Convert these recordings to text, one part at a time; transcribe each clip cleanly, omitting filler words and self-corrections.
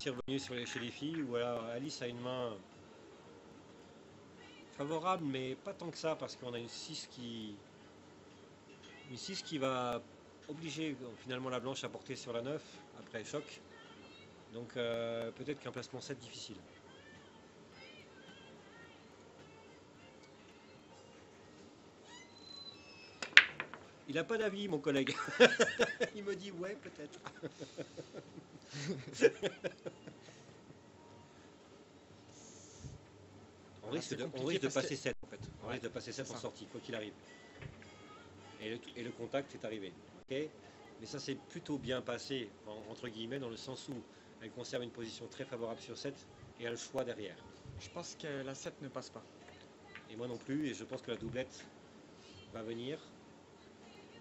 petit revenu chez les filles, où alors Alice a une main favorable, mais pas tant que ça, parce qu'on a une 6 qui va obliger finalement la blanche à porter sur la 9 après choc. Donc peut-être qu'un placement 7 difficile. Il n'a pas d'avis, mon collègue. Il me dit ouais, peut-être. On risque de passer 7 en fait. On risque de passer 7 en sortie, quoi qu'il arrive. Et le contact est arrivé. Okay, mais ça s'est plutôt bien passé, entre guillemets, dans le sens où elle conserve une position très favorable sur 7 et a le choix derrière. Je pense que la 7 ne passe pas. Et moi non plus, et je pense que la doublette va venir.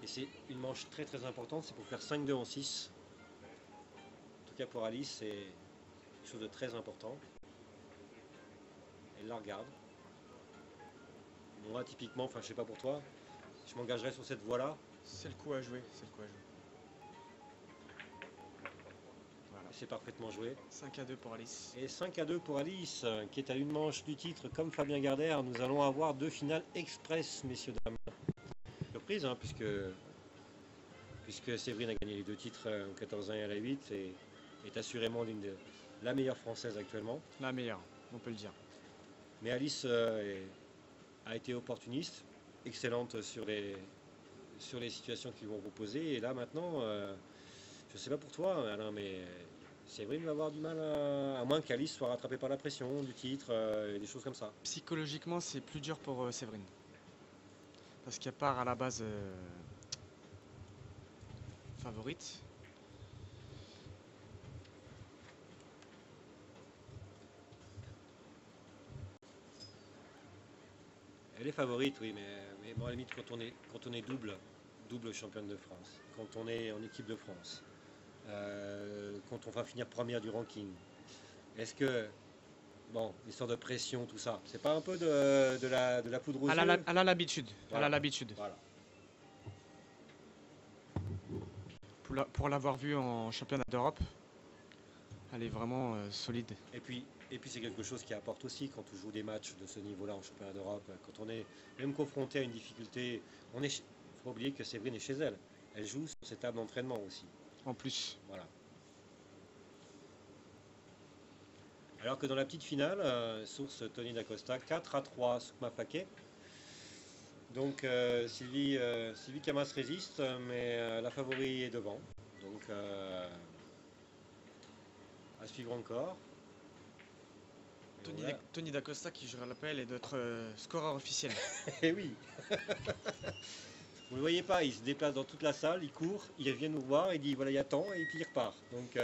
Et c'est une manche très très importante, c'est pour faire 5-2 en 6. En tout cas pour Alice, c'est quelque chose de très important. Elle la regarde. Moi typiquement, enfin je sais pas pour toi, je m'engagerais sur cette voie-là. C'est le coup à jouer, Voilà. C'est parfaitement joué. 5-2 pour Alice. Et 5-2 pour Alice, qui est à une manche du titre comme Fabien Gardère. Nous allons avoir 2 finales express, messieurs, dames. Surprise, hein, puisque Séverine a gagné les 2 titres au 14-1 et à la 8 et est assurément la meilleure française actuellement. La meilleure, on peut le dire. Mais Alice a été opportuniste, excellente sur les situations qu'ils vont proposer. Et là maintenant, je ne sais pas pour toi, Alain, mais Séverine va avoir du mal, à moins qu'Alice soit rattrapée par la pression du titre, et des choses comme ça. Psychologiquement, c'est plus dur pour Séverine. Parce qu'elle part à la base favorite. Elle est favorite, oui, mais bon, à la limite, quand on est double championne de France, quand on est en équipe de France, quand on va finir première du ranking, est-ce que, bon, l'histoire de pression, tout ça, c'est pas un peu de la poudre aux yeux? Elle a l'habitude. Voilà. Elle a l'habitude. Voilà. Pour l'avoir vue en championnat d'Europe, elle est vraiment solide. Et puis c'est quelque chose qui apporte aussi quand on joue des matchs de ce niveau-là en championnat d'Europe, quand on est même confronté à une difficulté. Il ne faut pas oublier que Séverine est chez elle. Elle joue sur ses tables d'entraînement aussi. En plus. Voilà. Alors que dans la petite finale, source Tony D'Acosta, 4-3 Soukma Paquet. Donc Sylvie Camas résiste, mais la favori est devant. Donc à suivre encore. Voilà. Tony D'Acosta, qui je le rappelle, est notre scoreur officiel. Eh oui. Vous ne le voyez pas, il se déplace dans toute la salle, il court, il vient nous voir, il dit voilà il y a temps et puis il repart. Donc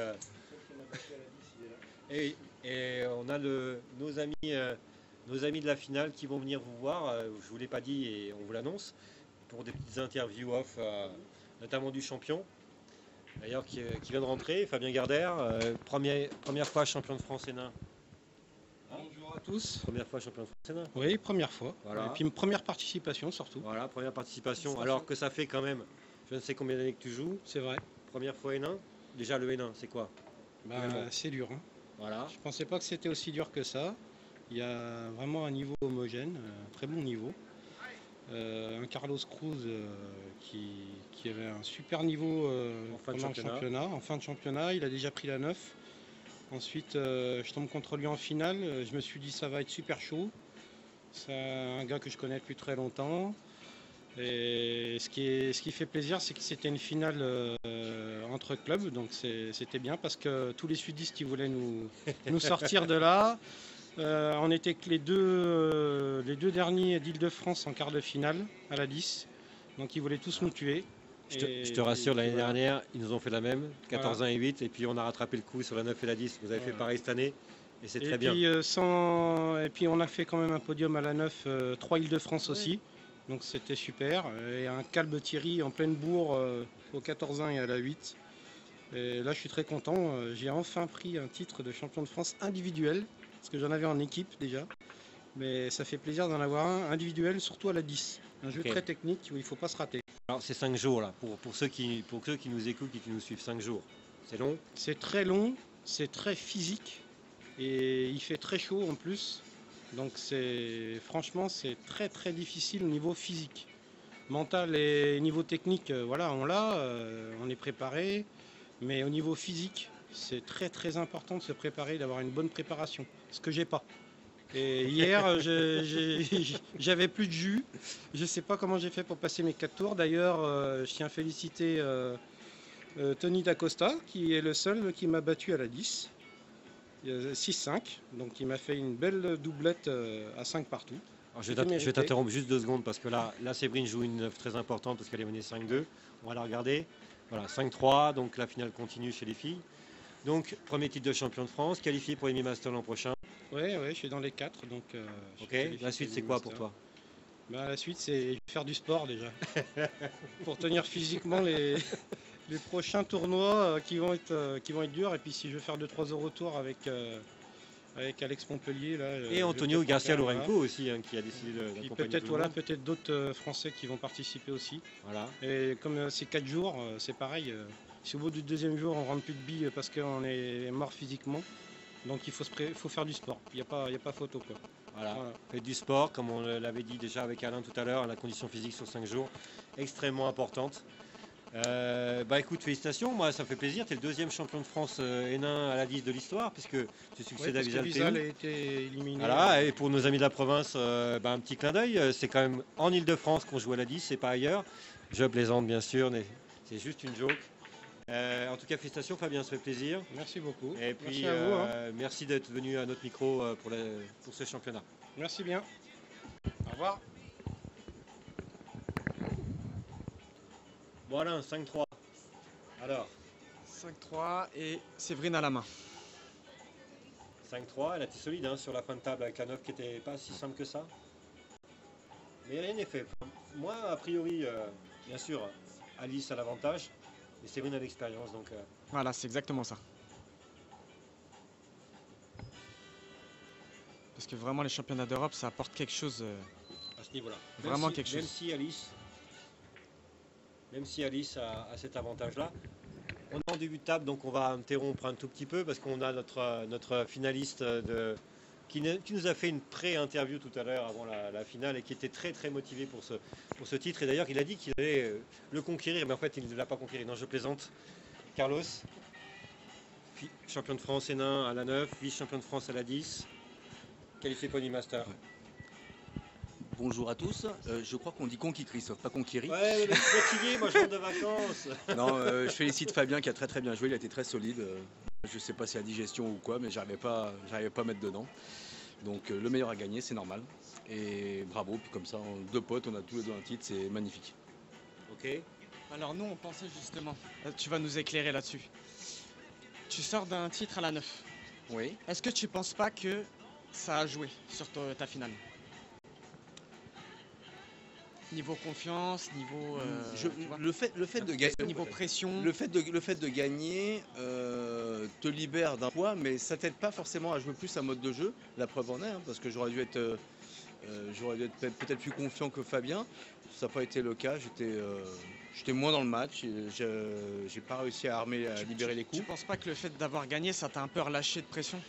et on a nos amis de la finale qui vont venir vous voir. Je ne vous l'ai pas dit et on vous l'annonce pour des petites interviews off, notamment du champion. D'ailleurs qui vient de rentrer, Fabien Gardère, première fois champion de France nain. Bonjour à tous. Première fois champion de France nain. Oui, première fois. Voilà. Et puis une première participation surtout. Voilà, première participation. Alors que ça fait quand même, je ne sais combien d'années que tu joues. C'est vrai. Première fois Hénin. Déjà le Hénin, c'est quoi? C'est dur. Hein. Voilà. Je pensais pas que c'était aussi dur que ça. Il y a vraiment un niveau homogène, un très bon niveau. Un Carlos Cruz qui avait un super niveau pendant le championnat. En fin de championnat, il a déjà pris la 9. Ensuite, je tombe contre lui en finale. Je me suis dit ça va être super chaud. C'est un gars que je connais depuis très longtemps. Et ce qui fait plaisir, c'est que c'était une finale entre clubs. Donc c'était bien parce que tous les sudistes ils voulaient nous sortir de là. On était que les deux derniers d'Île-de-France en quart de finale à la 10. Donc ils voulaient tous nous tuer. Je te rassure, l'année dernière, ils nous ont fait la même, 14-1 et 8, et puis on a rattrapé le coup sur la 9 et la 10. Vous avez fait pareil cette année, et c'est très bien. Et puis on a fait quand même un podium à la 9, 3 Île-de-France aussi, donc c'était super. Et un Calbe Thierry en pleine bourre au 14-1 et à la 8. Et là je suis très content, j'ai enfin pris un titre de champion de France individuel, parce que j'en avais en équipe déjà. Mais ça fait plaisir d'en avoir un individuel, surtout à la 10. Un jeu très technique où il ne faut pas se rater. Alors c'est 5 jours là, pour ceux qui nous écoutent et qui nous suivent, 5 jours. C'est long? C'est très long, c'est très physique et il fait très chaud en plus. Donc franchement c'est très très difficile au niveau physique. Mental et niveau technique, voilà, on l'a, on est préparé. Mais au niveau physique, c'est très très important de se préparer, d'avoir une bonne préparation. Ce que j'ai pas. Et hier, j'avais plus de jus. Je ne sais pas comment j'ai fait pour passer mes 4 tours. D'ailleurs, je tiens à féliciter Tony D'Acosta, qui est le seul qui m'a battu à la 10. 6-5. Donc il m'a fait une belle doublette à 5 partout. Alors, je vais t'interrompre juste 2 secondes parce que là Séverine joue une œuvre très importante parce qu'elle est menée 5-2. On va la regarder. Voilà, 5-3, donc la finale continue chez les filles. Donc, premier titre de champion de France, qualifié pour les Mi-Master l'an prochain. Oui, je suis dans les 4. Donc, ok, la suite c'est quoi pour toi? La suite c'est faire du sport déjà. Pour tenir physiquement les prochains tournois qui vont être durs. Et puis si je veux faire 2-3 euros tour avec Alex Montpellier. Là, et Antonio Garcia Lourenco aussi, hein, qui a décidé d'accompagner peut-être d'autres Français qui vont participer aussi. Voilà. Et comme c'est 4 jours, c'est pareil. Si au bout du deuxième jour on rentre plus de billes parce qu'on est mort physiquement, donc il faut faire du sport. Il n'y a pas photo quoi. Voilà. Faites du sport, comme on l'avait dit déjà avec Alain tout à l'heure, la condition physique sur 5 jours, extrêmement importante. Écoute, félicitations, moi ça me fait plaisir, tu es le deuxième champion de France Hénin à la 10 de l'histoire, puisque tu succèdes à Visal a été éliminé. Voilà, et pour nos amis de la province, un petit clin d'œil, c'est quand même en Ile-de-France qu'on joue à la 10, c'est pas ailleurs. Je plaisante bien sûr, mais c'est juste une joke. En tout cas, félicitations Fabien, ça fait plaisir. Merci beaucoup. Et puis, merci à vous. Merci d'être venu à notre micro pour ce championnat. Merci bien. Au revoir. Voilà, 5-3. Alors 5-3 et Séverine à la main. 5-3, elle a été solide hein, sur la fin de table avec la 9 qui n'était pas si simple que ça. Mais rien n'est fait. Moi, a priori, bien sûr, Alice a l'avantage, mais Séverine a l'expérience. Donc, Voilà, c'est exactement ça. Parce que vraiment, les championnats d'Europe, ça apporte quelque chose. À ce niveau-là. Vraiment quelque chose. Même si Alice a cet avantage-là. On est en début de table, donc on va interrompre un tout petit peu parce qu'on a notre finaliste qui nous a fait une pré-interview tout à l'heure avant la finale et qui était très très motivé pour ce titre. Et d'ailleurs, il a dit qu'il allait le conquérir, mais en fait, il ne l'a pas conquéri. Non, je plaisante. Carlos, champion de France Hénin à la 9, vice-champion de France à la 10, qualifié pour Master. Ouais. Bonjour à tous, je crois qu'on dit conquérir, sauf pas conquérir. Ouais, mais je suis fatigué, moi je rentre de vacances. Non, je félicite Fabien qui a très très bien joué, il a été très solide. Je sais pas si c'est la digestion ou quoi, mais j'arrivais pas à mettre dedans. Donc le meilleur a gagné, c'est normal. Et bravo, puis comme ça, en 2 potes, on a tous les 2 un titre, c'est magnifique. Ok. Alors nous, on pensait justement, tu vas nous éclairer là-dessus. Tu sors d'un titre à la 9. Oui. Est-ce que tu penses pas que ça a joué sur ta finale? Niveau confiance, niveau le fait de gagner, niveau pression, le fait de gagner te libère d'un poids, mais ça t'aide pas forcément à jouer plus un mode de jeu. La preuve en est, hein, parce que j'aurais dû être peut-être plus confiant que Fabien. Ça n'a pas été le cas. J'étais moins dans le match. J'ai pas réussi à libérer les coups. Tu penses pas que le fait d'avoir gagné, ça t'a un peu relâché de pression?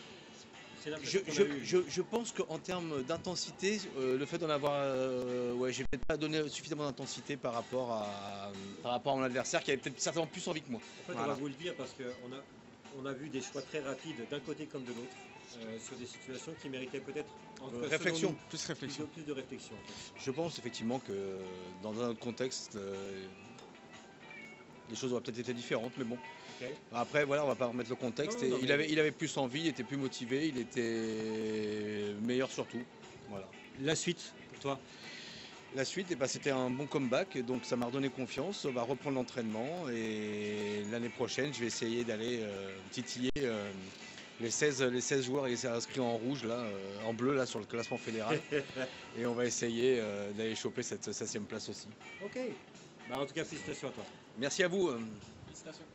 Je pense qu'en termes d'intensité, le fait d'en avoir, j'ai peut-être pas donné suffisamment d'intensité par rapport à mon adversaire qui avait peut-être certainement plus envie que moi. En fait, voilà. On va vous le dire parce qu'on a vu des choix très rapides d'un côté comme de l'autre sur des situations qui méritaient peut-être réflexion, plus de réflexion. En fait. Je pense effectivement que dans un autre contexte, les choses auraient peut-être été différentes, mais bon. Okay. Après, voilà, on va pas remettre le contexte. Non, il avait plus envie, il était plus motivé, il était meilleur surtout. Voilà. La suite pour toi? La suite, c'était un bon comeback, donc ça m'a redonné confiance. On va reprendre l'entraînement et l'année prochaine, je vais essayer d'aller titiller les 16 joueurs inscrits en rouge, là, en bleu là, sur le classement fédéral. Et on va essayer d'aller choper cette 16e place aussi. Ok. En tout cas, félicitations à toi. Merci à vous. Félicitations.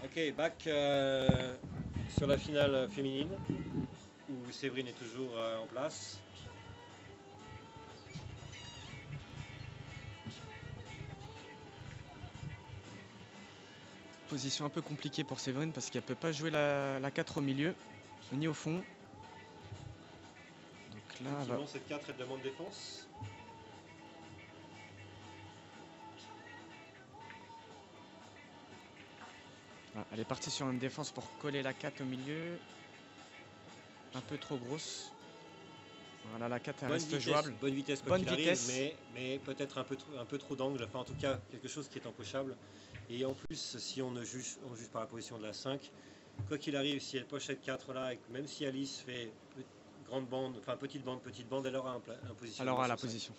Ok, back sur la finale féminine où Séverine est toujours en place. Position un peu compliquée pour Séverine parce qu'elle peut pas jouer la 4 au milieu, ni au fond. Donc là, elle va... Effectivement, cette 4, elle demande défense. Ah, elle est partie sur une défense pour coller la 4 au milieu. Un peu trop grosse. Voilà, la 4 elle reste jouable. Bonne vitesse, quoi qu'il arrive, mais peut-être un peu trop d'angle. Enfin, en tout cas, quelque chose qui est empochable. Et en plus, si on juge par la position de la 5, quoi qu'il arrive, si elle poche cette 4 là, et même si Alice fait grande bande, enfin petite bande, elle aura un position. Elle aura la position.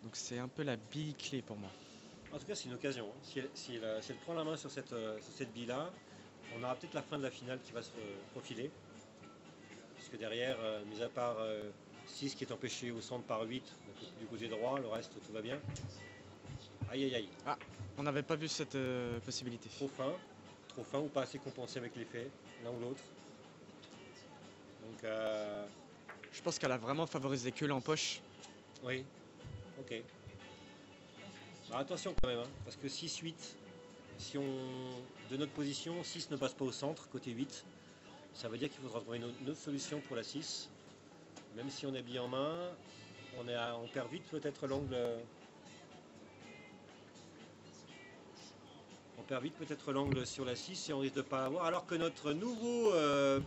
Donc c'est un peu la bille clé pour moi. En tout cas, c'est une occasion. Hein. Si elle prend la main sur cette bille là, on aura peut-être la fin de la finale qui va se profiler. Parce que derrière, mis à part 6 qui est empêché au centre par 8 du côté droit, le reste tout va bien. Aïe aïe aïe. Ah, on n'avait pas vu cette possibilité. Trop fin ou pas assez compensé avec l'effet, l'un ou l'autre. Donc je pense qu'elle a vraiment favorisé que l'empoche. Oui, ok. Alors attention quand même, hein, parce que 6-8, si on de notre position, 6 ne passe pas au centre, côté 8, ça veut dire qu'il faudra trouver une autre solution pour la 6. Même si on est bien en main, on perd vite peut-être l'angle. On perd vite peut-être l'angle sur la 6 et on risque de ne pas l'avoir. Alors que notre nouveau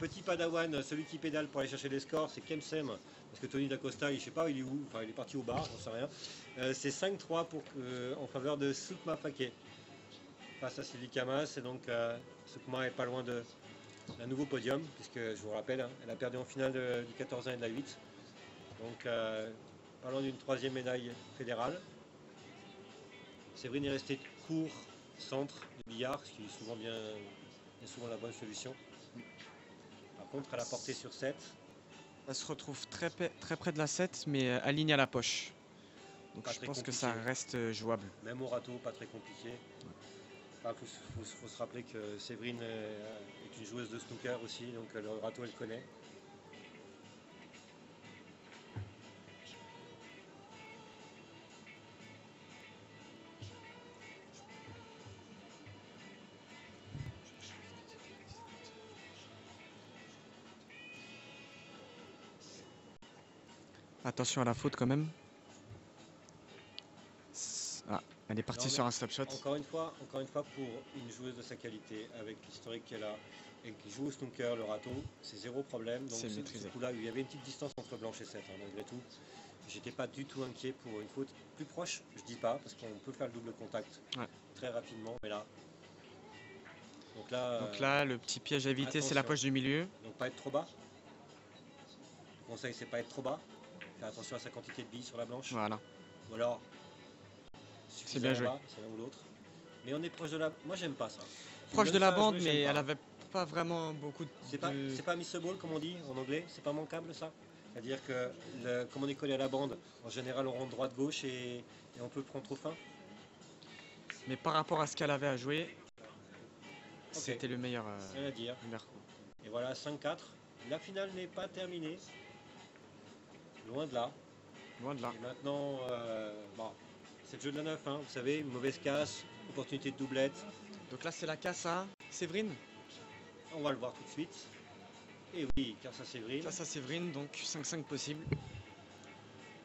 petit padawan, celui qui pédale pour aller chercher les scores, c'est Kemsem. Parce que Tony D'Acosta, je sais pas, il est où, enfin il est parti au bar, j'en sais rien. C'est 5-3 en faveur de Soukma Fake face à Sylvie Camas. Et donc Soukma est pas loin d'un nouveau podium, puisque je vous rappelle, hein, elle a perdu en finale du 14 ans et de la 8. Donc pas loin d'une 3e médaille fédérale. Séverine est restée court centre du billard, ce qui est souvent la bonne solution. Par contre, elle a porté sur 7. Elle se retrouve très près de la 7, mais alignée à la poche. Donc Pas je très pense que compliqué. ça reste jouable. Même au râteau, pas très compliqué. Enfin, faut se rappeler que Séverine est une joueuse de snooker aussi, donc le râteau elle connaît. Attention à la faute quand même. Ah, elle est partie sur un slap shot. Encore une fois, pour une joueuse de sa qualité, avec l'historique qu'elle a, et qui joue au snooker, le râteau, c'est zéro problème. Donc ce coup-là, il y avait une petite distance entre blanche et 7, hein, malgré tout. J'étais pas du tout inquiet pour une faute plus proche, je dis pas, parce qu'on peut faire le double contact très rapidement, mais là. Donc là, le petit piège à éviter, c'est la poche du milieu. Donc pas être trop bas. Le conseil, c'est pas être trop bas. Faire attention à sa quantité de billes sur la blanche. Voilà. Ou alors, c'est bien joué. C'est l'un ou l'autre. Mais on est proche de la. Moi, j'aime pas ça. Proche de la bande, mais elle avait pas vraiment beaucoup de. C'est pas miss ball comme on dit en anglais. C'est pas manquable ça. C'est-à-dire que comme on est collé à la bande, en général, on rentre droite-gauche et on peut prendre trop fin. Mais par rapport à ce qu'elle avait à jouer, c'était le meilleur. Rien à dire. Et voilà, 5-4. La finale n'est pas terminée. Loin de là. Loin de là. Et maintenant, bon, c'est le jeu de la 9, hein, vous savez, une mauvaise casse, opportunité de doublette. Donc là, c'est la casse à Séverine. On va le voir tout de suite. Et oui, casse à Séverine. Casse à Séverine, donc 5-5 possible.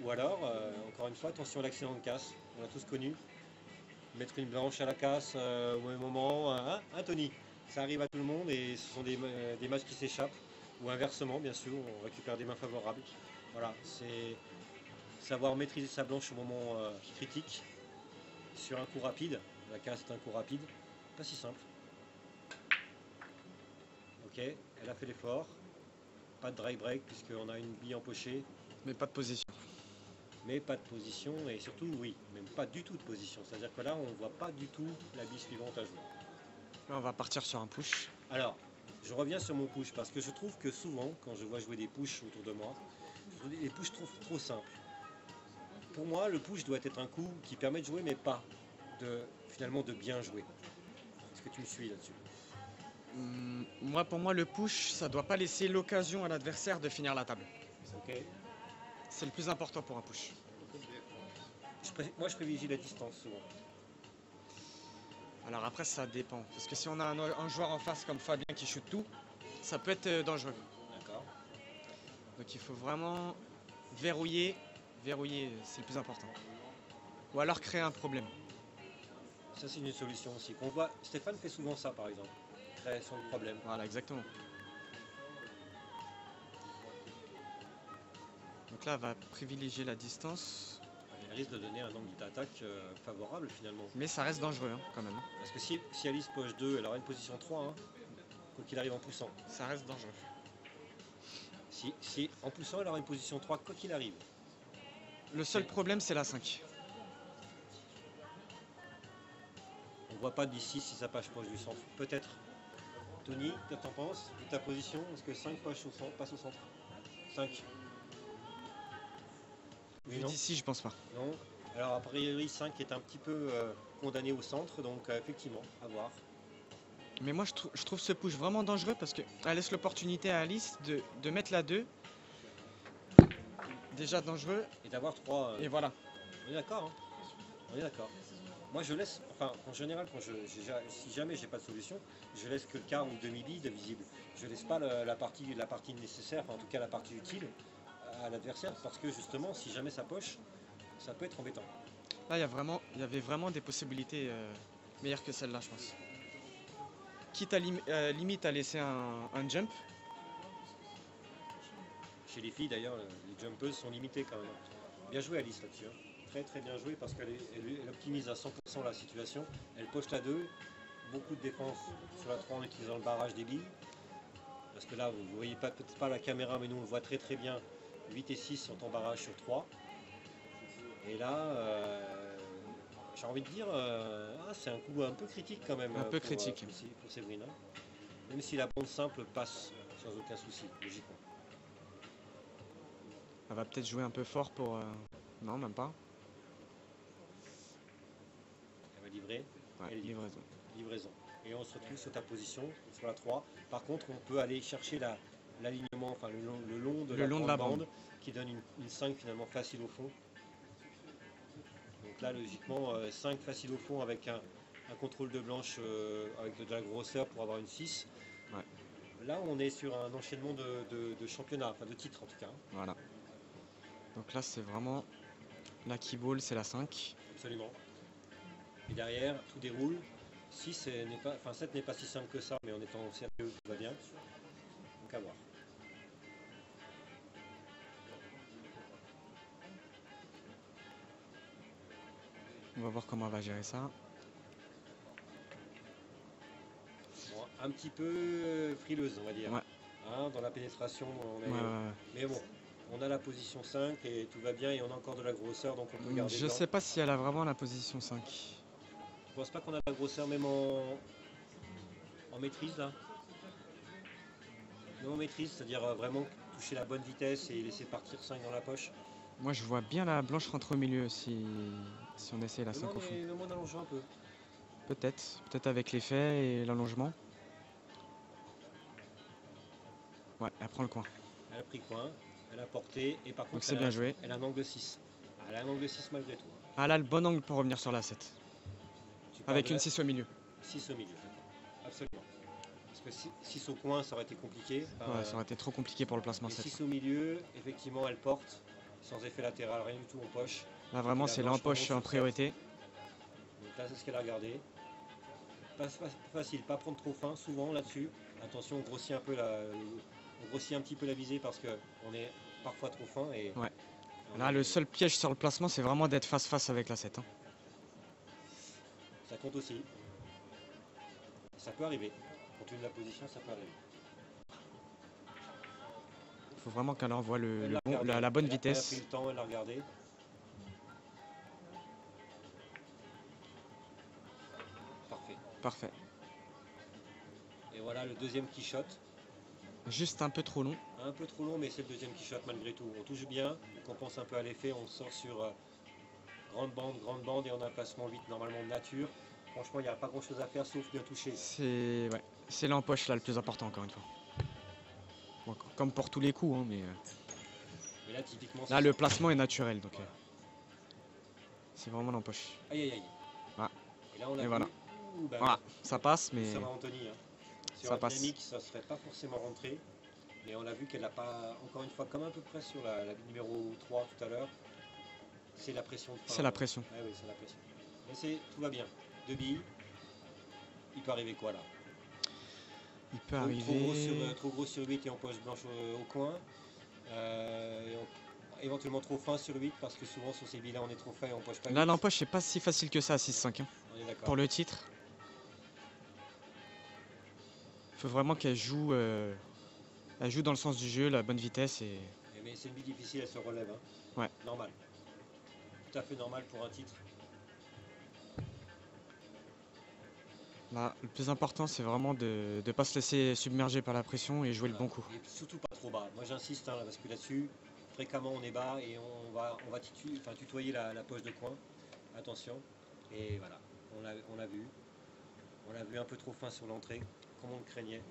Ou alors, encore une fois, attention à l'accident de casse. On l'a tous connu. Mettre une blanche à la casse au même moment. Hein, Tony, ça arrive à tout le monde et ce sont des matchs qui s'échappent. Ou inversement, bien sûr, on récupère des mains favorables. Voilà, c'est savoir maîtriser sa blanche au moment critique sur un coup rapide. La casse est un coup rapide, pas si simple. Ok, elle a fait l'effort. Pas de dry break puisqu'on a une bille empochée. Mais pas de position. Mais pas de position et surtout, oui, même pas du tout de position. C'est-à-dire que là, on ne voit pas du tout la bille suivante à jouer. Là, on va partir sur un push. Alors, je reviens sur mon push parce que je trouve que souvent, quand je vois jouer des pushs autour de moi, je trouve les pushs trop simples. Pour moi, le push doit être un coup qui permet de jouer, mais pas finalement de bien jouer. Est-ce que tu me suis là-dessus? Pour moi, le push, ça doit pas laisser l'occasion à l'adversaire de finir la table. Ok. C'est le plus important pour un push. Moi, je privilégie la distance souvent. Alors après, ça dépend. Parce que si on a un joueur en face comme Fabien qui shoot tout, ça peut être dangereux. D'accord. Donc il faut vraiment verrouiller. Verrouiller, c'est le plus important. Ou alors créer un problème. Ça, c'est une solution aussi. Qu'on voit, Stéphane fait souvent ça, par exemple. Création de problème. Voilà, exactement. Donc là, elle va privilégier la distance. Elle risque de donner un angle d'attaque favorable, finalement. Mais ça reste dangereux, hein, quand même. Parce que si Alice poche 2, elle aura une position 3, hein, quoi qu'il arrive en poussant. Ça reste dangereux. Si en poussant, elle aura une position 3, quoi qu'il arrive. Le seul problème, c'est la 5. On voit pas d'ici si ça passe proche du centre. Peut-être. Tony, qu'est-ce que t'en penses de ta position? Est-ce que 5 passe au centre? 5. Vu d'ici, je pense pas. Non. Alors, a priori, 5 est un petit peu condamné au centre, donc effectivement, à voir. Mais moi, je trouve ce push vraiment dangereux parce qu'elle laisse l'opportunité à Alice de mettre la 2. Déjà dangereux. Et d'avoir 3. Et voilà. On est d'accord, hein. On est d'accord. Moi, je laisse, enfin, en général, si jamais j'ai pas de solution, je laisse que le quart ou demi-bide visible. Je laisse pas la partie nécessaire, enfin, en tout cas la partie utile à l'adversaire, parce que justement, si jamais ça poche, ça peut être embêtant. Là, il y avait vraiment des possibilités meilleures que celle-là, je pense. Quitte à limite à laisser un jump. Chez les filles, d'ailleurs, les jumpeuses sont limitées quand même. Bien joué Alice là-dessus. Hein. Très très bien joué parce qu'elle optimise à 100% la situation. Elle poche la 2, beaucoup de défense sur la 3 en utilisant le barrage des billes. Parce que là, vous ne voyez peut-être pas la caméra, mais nous on le voit très très bien. 8 et 6 sont en barrage sur 3. Et là, j'ai envie de dire, c'est un coup un peu critique quand même. Un peu critique. Pour Séverine. Même si la bande simple passe sans aucun souci, logiquement. Elle va peut-être jouer un peu fort pour... Non, même pas. Elle va livrer. Ouais, livraison. Livraison. Et on se retrouve sur ta position, sur la 3. Par contre, on peut aller chercher l'alignement, enfin le long de la bande, qui donne une 5 finalement facile au fond. Donc là, logiquement, 5 facile au fond avec un contrôle de blanche avec de la grosseur pour avoir une 6. Ouais. Là, on est sur un enchaînement de championnat, enfin de titre en tout cas. Voilà. Donc là, c'est vraiment la key ball, c'est la 5. Absolument. Et derrière, tout déroule. 7 n'est pas si simple que ça, mais en étant sérieux, tout va bien. Donc à voir. On va voir comment elle va gérer ça. Bon, un petit peu frileuse, on va dire. Ouais. Hein, dans la pénétration, Ouais. Mais bon, on a la position 5 et tout va bien et on a encore de la grosseur, donc on peut garder. Je sais pas si elle a vraiment la position 5. Tu penses pas qu'on a de la grosseur même en maîtrise là? Même en maîtrise, c'est-à-dire vraiment toucher la bonne vitesse et laisser partir 5 dans la poche? Moi, je vois bien la blanche rentrer au milieu si on essaie la 5 au fond. Le monde allonge un peu. Peut-être avec l'effet et l'allongement. Ouais, elle prend le coin. Elle a pris coin, elle a porté et par contre c'est bien joué. Elle a un angle 6. Elle a un angle 6 malgré tout. Ah là, le bon angle pour revenir sur la 7. Avec une 6 au milieu. 6 au milieu, absolument. Parce que 6 au coin, ça aurait été compliqué. Ouais, ça aurait été trop compliqué pour le placement 7. 6 au milieu, effectivement, elle porte, sans effet latéral, rien du tout en poche. Là, vraiment, c'est là en poche en priorité. Donc là, c'est ce qu'elle a regardé. Pas facile, pas prendre trop fin, souvent là-dessus. Attention, on grossit un petit peu la visée parce qu'on est parfois trop fin. Et ouais. Là, le seul piège sur le placement, c'est vraiment d'être face-face avec la 7. Hein. Ça compte aussi. Ça peut arriver. Compte tenu de la position, ça peut arriver. Il faut vraiment qu'elle envoie la bonne vitesse. Elle a pris le temps, elle a regardé. Parfait. Et voilà le deuxième qui shot. Juste un peu trop long. Un peu trop long, mais c'est le deuxième qui shot malgré tout. On touche bien, on pense un peu à l'effet, on sort sur grande bande et on a un placement 8 normalement de nature. Franchement, il n'y a pas grand chose à faire sauf bien toucher. C'est l'empoche là le plus important encore une fois. Bon, comme pour tous les coups, hein, mais là, typiquement, là le placement est naturel, donc c'est vraiment l'empoche. Aïe aïe aïe. Ah. Et là, on a voilà. bah, Voilà, ça passe, mais ça va Anthony. Hein. Sur ça la passe. dynamique, ça serait pas forcément rentré. Mais on a vu qu'elle n'a pas, encore une fois, comme à peu près sur la numéro 3 tout à l'heure, c'est la pression de fin. C'est la pression. Ah oui, c'est la pression. Mais tout va bien. 2 billes. Il peut arriver quoi là? Il peut Trop arriver. trop gros sur 8 et en poche blanche au coin. Éventuellement trop fin sur 8 parce que souvent sur ces billes là on est trop fin et on poche pas. Là, 8. l'empoche, c'est pas si facile que ça à 6-5. Hein. On est d'accord. Pour le titre, il faut vraiment qu'elle joue dans le sens du jeu, la bonne vitesse. Mais c'est une bille difficile, elle se relève. Hein. Ouais. Normal. Tout à fait normal pour un titre. Là, le plus important, c'est vraiment de ne pas se laisser submerger par la pression et jouer le bon coup. Et surtout pas trop bas. Moi j'insiste hein, parce que là-dessus, fréquemment on est bas et on va tutoyer la poche de coin. Attention. Et voilà, on l'a vu. On l'a vu un peu trop fin sur l'entrée, comme on le craignait.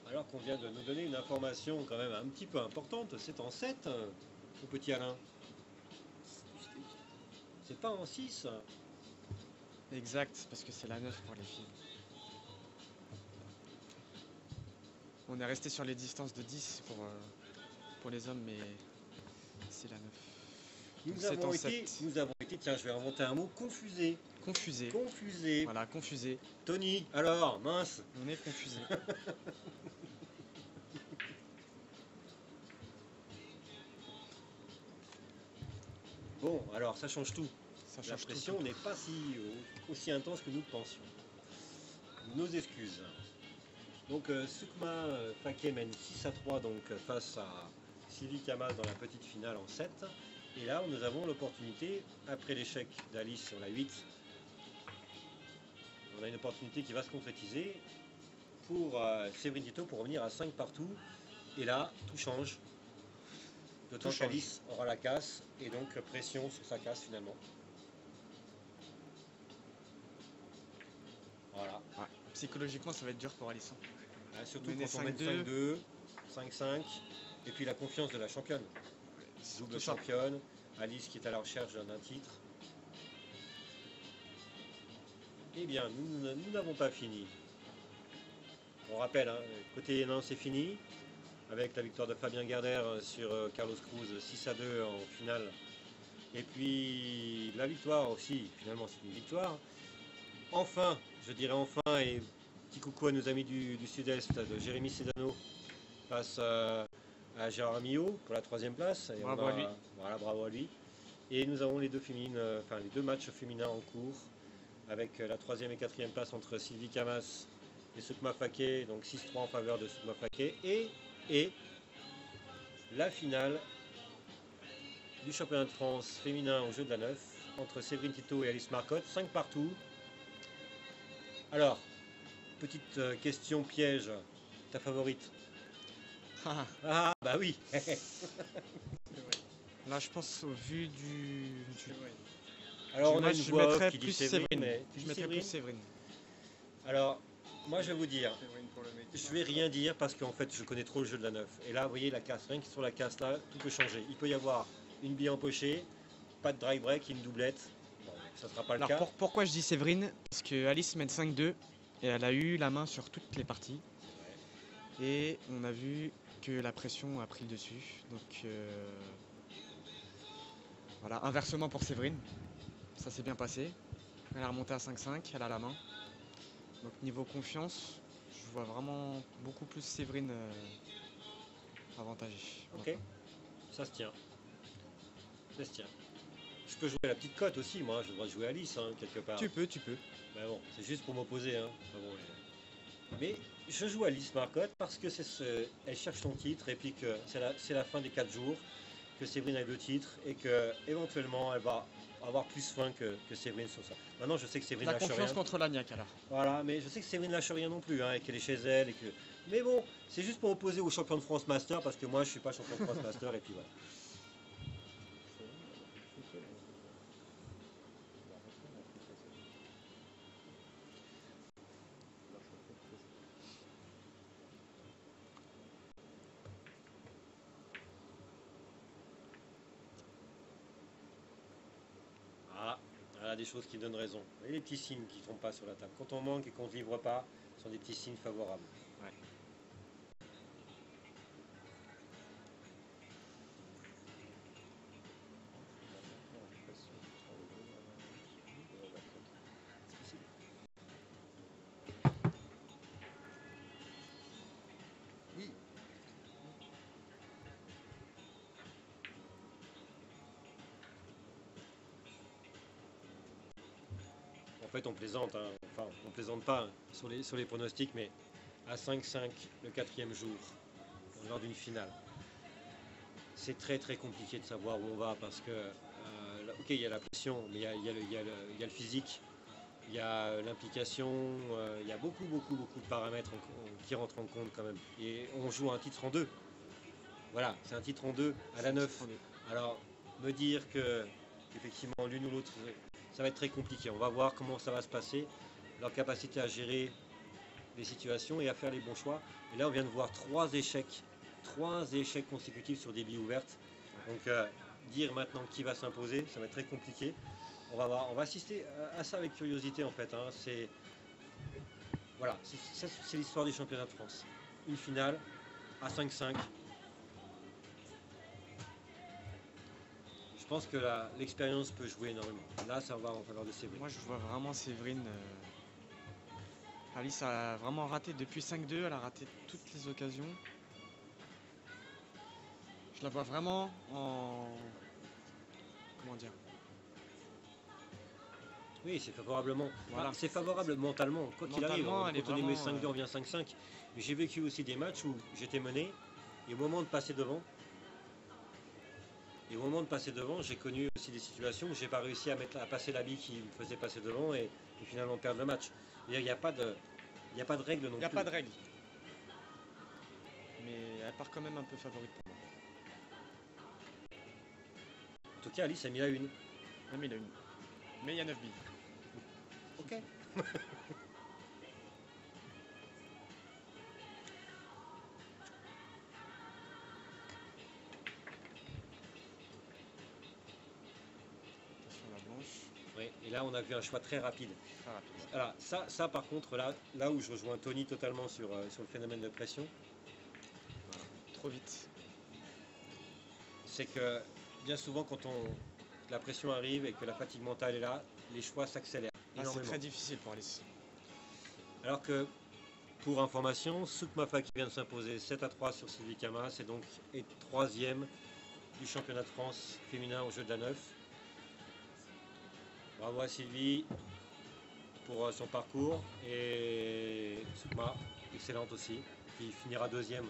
Alors qu'on vient de nous donner une information quand même un petit peu importante, c'est en 7, mon petit Alain. C'est pas en 6. Exact, parce que c'est la 9 pour les filles. On est resté sur les distances de 10 pour les hommes, mais c'est la 9. Nous avons été, tiens, je vais inventer un mot, confusés. Confusé. Confusés. Voilà, confusé. Tony, alors, mince. On est confusé. Bon, alors ça change tout. Ça La change pression tout. n'est pas aussi intense que nous le pensions. Nos excuses. Donc Soukma Faké mène 6-3 donc, face à Sylvie Camas dans la petite finale en 7. Et là, nous avons l'opportunité, après l'échec d'Alice sur la 8, on a une opportunité qui va se concrétiser pour Séverine Tito pour revenir à 5 partout. Et là, tout change. D'autant qu'Alice aura la casse et donc pression sur sa casse finalement. Voilà. Ouais. Psychologiquement, ça va être dur pour Alisson. Surtout Mener quand on mène 5-2, 5-5, et puis la confiance de la championne. Double championne, Alice qui est à la recherche d'un titre. Eh bien, nous n'avons pas fini. On rappelle, hein, côté Hénin, c'est fini, avec la victoire de Fabien Garder sur Carlos Cruz 6-2 en finale. Et puis la victoire aussi, finalement c'est une victoire. Enfin, je dirais enfin, et petit coucou à nos amis du Sud-Est, de Jérémy Sedano face à Gérard Millot pour la 3e place. Et bravo à lui. Voilà, bravo à lui. Et nous avons les deux matchs féminins en cours, avec la 3e et 4e place entre Sylvie Camas et Soukma Faké, donc 6-3 en faveur de Soukma Faké. Et la finale du championnat de France féminin au jeu de la 9 entre Séverine Tito et Alice Marcotte, 5 partout. Alors, petite question piège, ta favorite? Ah bah oui. Là, je pense au vu du Alors on a match, une je voix off mettrais qui dit plus Séverine, Séverine. mais Je mettrais plus Séverine. Alors, moi je vais vous dire, je vais rien dire parce qu'en fait je connais trop le jeu de la 9. Et là, vous voyez la casse, rien que sur la casse là, tout peut changer. Il peut y avoir une bille empochée, pas de dry break, une doublette. Bon, ça sera pas le cas. Pourquoi je dis Séverine? Parce que Alice mène 5-2 et elle a eu la main sur toutes les parties. Ouais. Et on a vu que la pression a pris le dessus. Donc voilà, inversement pour Séverine. Ça s'est bien passé. Elle a remonté à 5-5, elle a la main. Donc niveau confiance, je vois vraiment beaucoup plus Séverine avantagée. Ok, ça se tient. Ça se tient. Je peux jouer à la petite cote aussi, moi, je devrais jouer à Alice, hein, quelque part. Tu peux. Mais bon, c'est juste pour m'opposer. Hein. Mais je joue à Alice Marcotte parce que elle cherche son titre et puis que c'est la fin des 4 jours, que Séverine a 2 titres et que éventuellement elle va avoir plus faim que Séverine sur ça. Maintenant, je sais que Séverine la lâche rien. confiance contre l'Agnac alors. Voilà, mais je sais que Séverine lâche rien non plus, hein, et qu'elle est chez elle. Et que... Mais bon, c'est juste pour opposer au champion de France Master, parce que moi je suis pas champion de France Master, et puis voilà. voilà, des choses qui donnent raison. Et les petits signes qui ne tombent pas sur la table. Quand on manque et qu'on ne livre pas, ce sont des petits signes favorables. Ouais. Oui. En fait, on plaisante, hein. Enfin, on plaisante pas, hein, sur les pronostics, mais à 5-5 le 4e jour, lors d'une finale, c'est très très compliqué de savoir où on va parce que, ok, il y a la pression, mais il y a le physique, il y a l'implication, il y a beaucoup de paramètres qui rentrent en compte quand même. Et on joue un titre en deux. Voilà, c'est un titre en deux à la 9. Alors, me dire que effectivement l'une ou l'autre, ça va être très compliqué. On va voir comment ça va se passer, leur capacité à gérer les situations et à faire les bons choix. Et là, on vient de voir 3 échecs consécutifs sur des billes ouvertes. Donc, dire maintenant qui va s'imposer, ça va être très compliqué. On va voir, on va assister à ça avec curiosité en fait. Hein. Voilà, c'est l'histoire du championnat de France. Une finale à 5-5. Je pense que l'expérience peut jouer énormément. Là, ça va en faveur de Séverine. Moi, je vois vraiment Séverine. Alice a vraiment raté depuis 5-2, elle a raté toutes les occasions. Je la vois vraiment en... Comment dire? Oui, c'est favorablement. Voilà. C'est favorable mentalement. Quoi qu'il arrive, Mentalement, elle est quand on est mené vraiment, 5-2, on vient 5-5. Mais j'ai vécu aussi des matchs où j'étais mené, et au moment de passer devant, j'ai connu aussi des situations où j'ai pas réussi à passer la bille qui me faisait passer devant et finalement perdre le match. Il n'y a pas de règle non plus. Il n'y a pas de règle. Mais elle part quand même un peu favorite pour moi. En tout cas, Alice a mis la une. Elle a mis la une. Mais il y a 9 billes. Ok. Attention la blanche. Oui, et là, on a vu un choix très rapide. Très rapide. Alors, ça par contre, là où je rejoins Tony totalement sur le phénomène de pression, Voilà. Trop vite. c'est que bien souvent, quand la pression arrive et que la fatigue mentale est là, les choix s'accélèrent Là, c'est énormément. très difficile pour Alice. Alors que, pour information, Soukmafa qui vient de s'imposer 7-3 sur Sylvie Kama, c'est donc 3e du championnat de France féminin au jeu de la 9. Bravo à Sylvie pour son parcours et Soukma, excellente aussi, qui finira deuxième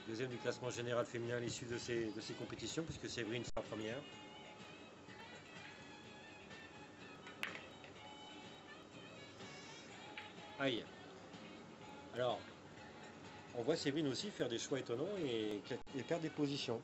du classement général féminin à l'issue de ces compétitions, puisque Séverine sera première. Aïe. Alors, on voit Séverine aussi faire des choix étonnants et perdre des positions.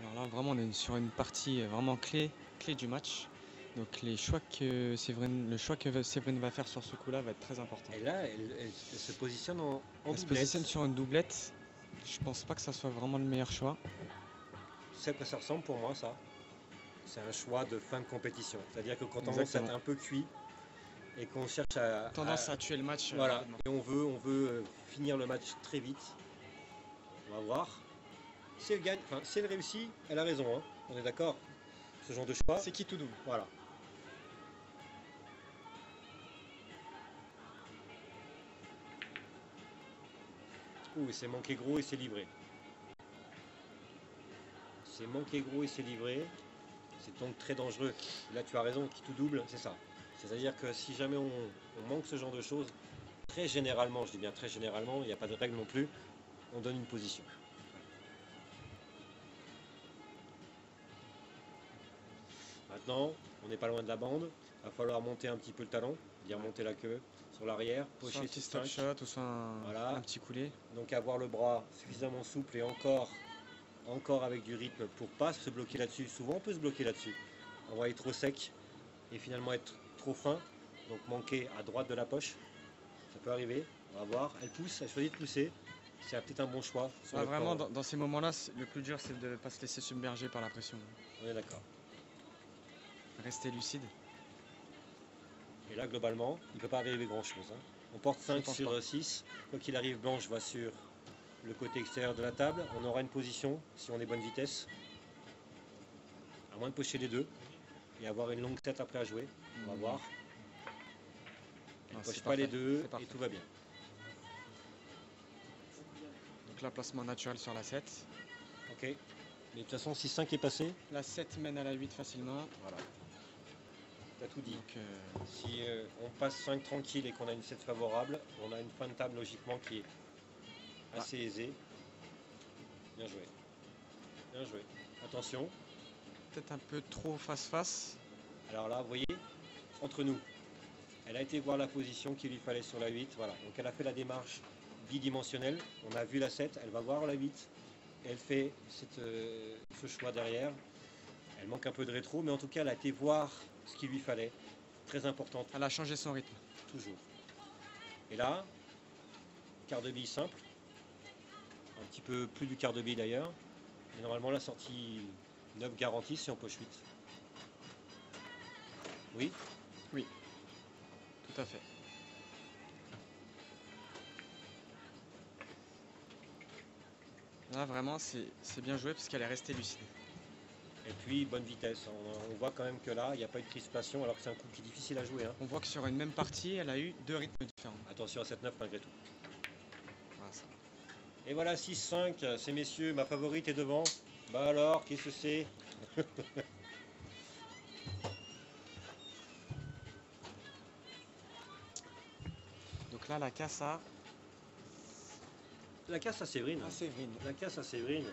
Alors là, vraiment, on est sur une partie vraiment clé du match. Donc le choix que Séverine va faire sur ce coup-là va être très important. Et là, elle se positionne en Elle se doublette. positionne sur une doublette. Je pense pas que ça soit vraiment le meilleur choix. C'est à quoi ça ressemble pour moi, ça. C'est un choix de fin de compétition. C'est-à-dire que quand on Exactement. commence à être un peu cuit et qu'on cherche à... Tendance à tuer le match. Voilà, rapidement. et on veut finir le match très vite. On va voir. Si elle gagne, enfin, si elle réussit, elle a raison, hein. On est d'accord. Ce genre de choix, C'est qui tout double? voilà. Ouh, c'est manqué gros et c'est livré. C'est manqué gros et c'est livré. C'est donc très dangereux. Là, tu as raison, qui tout double, c'est ça. C'est-à-dire que si jamais on manque ce genre de choses, très généralement, je dis bien très généralement, il n'y a pas de règle non plus, on donne une position. Maintenant, on n'est pas loin de la bande. Il va falloir monter un petit peu le talon, dire monter la queue sur l'arrière, Soit pocher un petit sur stop 5. shot ou soit Voilà. un petit coulé. Donc avoir le bras suffisamment souple et encore avec du rythme pour pas se bloquer là-dessus. Souvent on peut se bloquer là-dessus. On va être trop sec et finalement être trop fin donc manquer à droite de la poche. Ça peut arriver, on va voir. Elle pousse, elle choisit de pousser. C'est peut-être un bon choix. Sur Ah, le vraiment, plan. dans ces moments-là, le plus dur, c'est de ne pas se laisser submerger par la pression. On est d'accord. Rester lucide. Et là, globalement, il ne peut pas arriver grand-chose. Hein. On porte 5 pense sur pas. 6. Quoi qu'il arrive, Blanche va sur le côté extérieur de la table. On aura une position, si on est bonne vitesse. À moins de pocher les deux. Et avoir une longue tête après à jouer. On va voir. Elle Non, ne poche c'est pas les parfait, deux c'est et parfait. tout va bien. Donc là, placement naturel sur la 7. Ok. Mais de toute façon, si 5 est passé, La 7 mène à la 8 facilement. voilà. T'as tout dit. Donc, Si on passe 5 tranquille et qu'on a une 7 favorable, on a une fin de table logiquement qui est assez aisée. Bien joué. Bien joué. Attention. peut-être un peu trop face-face. Alors là, vous voyez, entre nous, elle a été voir la position qu'il lui fallait sur la 8. Voilà. Donc elle a fait la démarche bidimensionnelle. On a vu la 7, elle va voir la 8. Elle fait ce choix derrière. Elle manque un peu de rétro, mais en tout cas, elle a été voir ce qu'il lui fallait. Très importante, Elle a changé son rythme. toujours. Et là, quart de bille simple. Un petit peu plus du quart de bille d'ailleurs. Et normalement, la sortie 9 garantie si on poche 8. Oui, Tout à fait. Là, vraiment, c'est bien joué parce qu'elle est restée lucide. et puis bonne vitesse. On voit quand même que là, il n'y a pas eu de crispation alors que c'est un coup qui est difficile à jouer. Hein. On voit que sur une même partie, elle a eu 2 rythmes différents. Attention à cette 9 malgré tout. Voilà, ça. Et voilà, 6-5, ces messieurs, ma favorite est devant. Bah alors, qu'est-ce que c'est? Donc là, la casse à La casse à Séverine. Séverine. La casse à Séverine.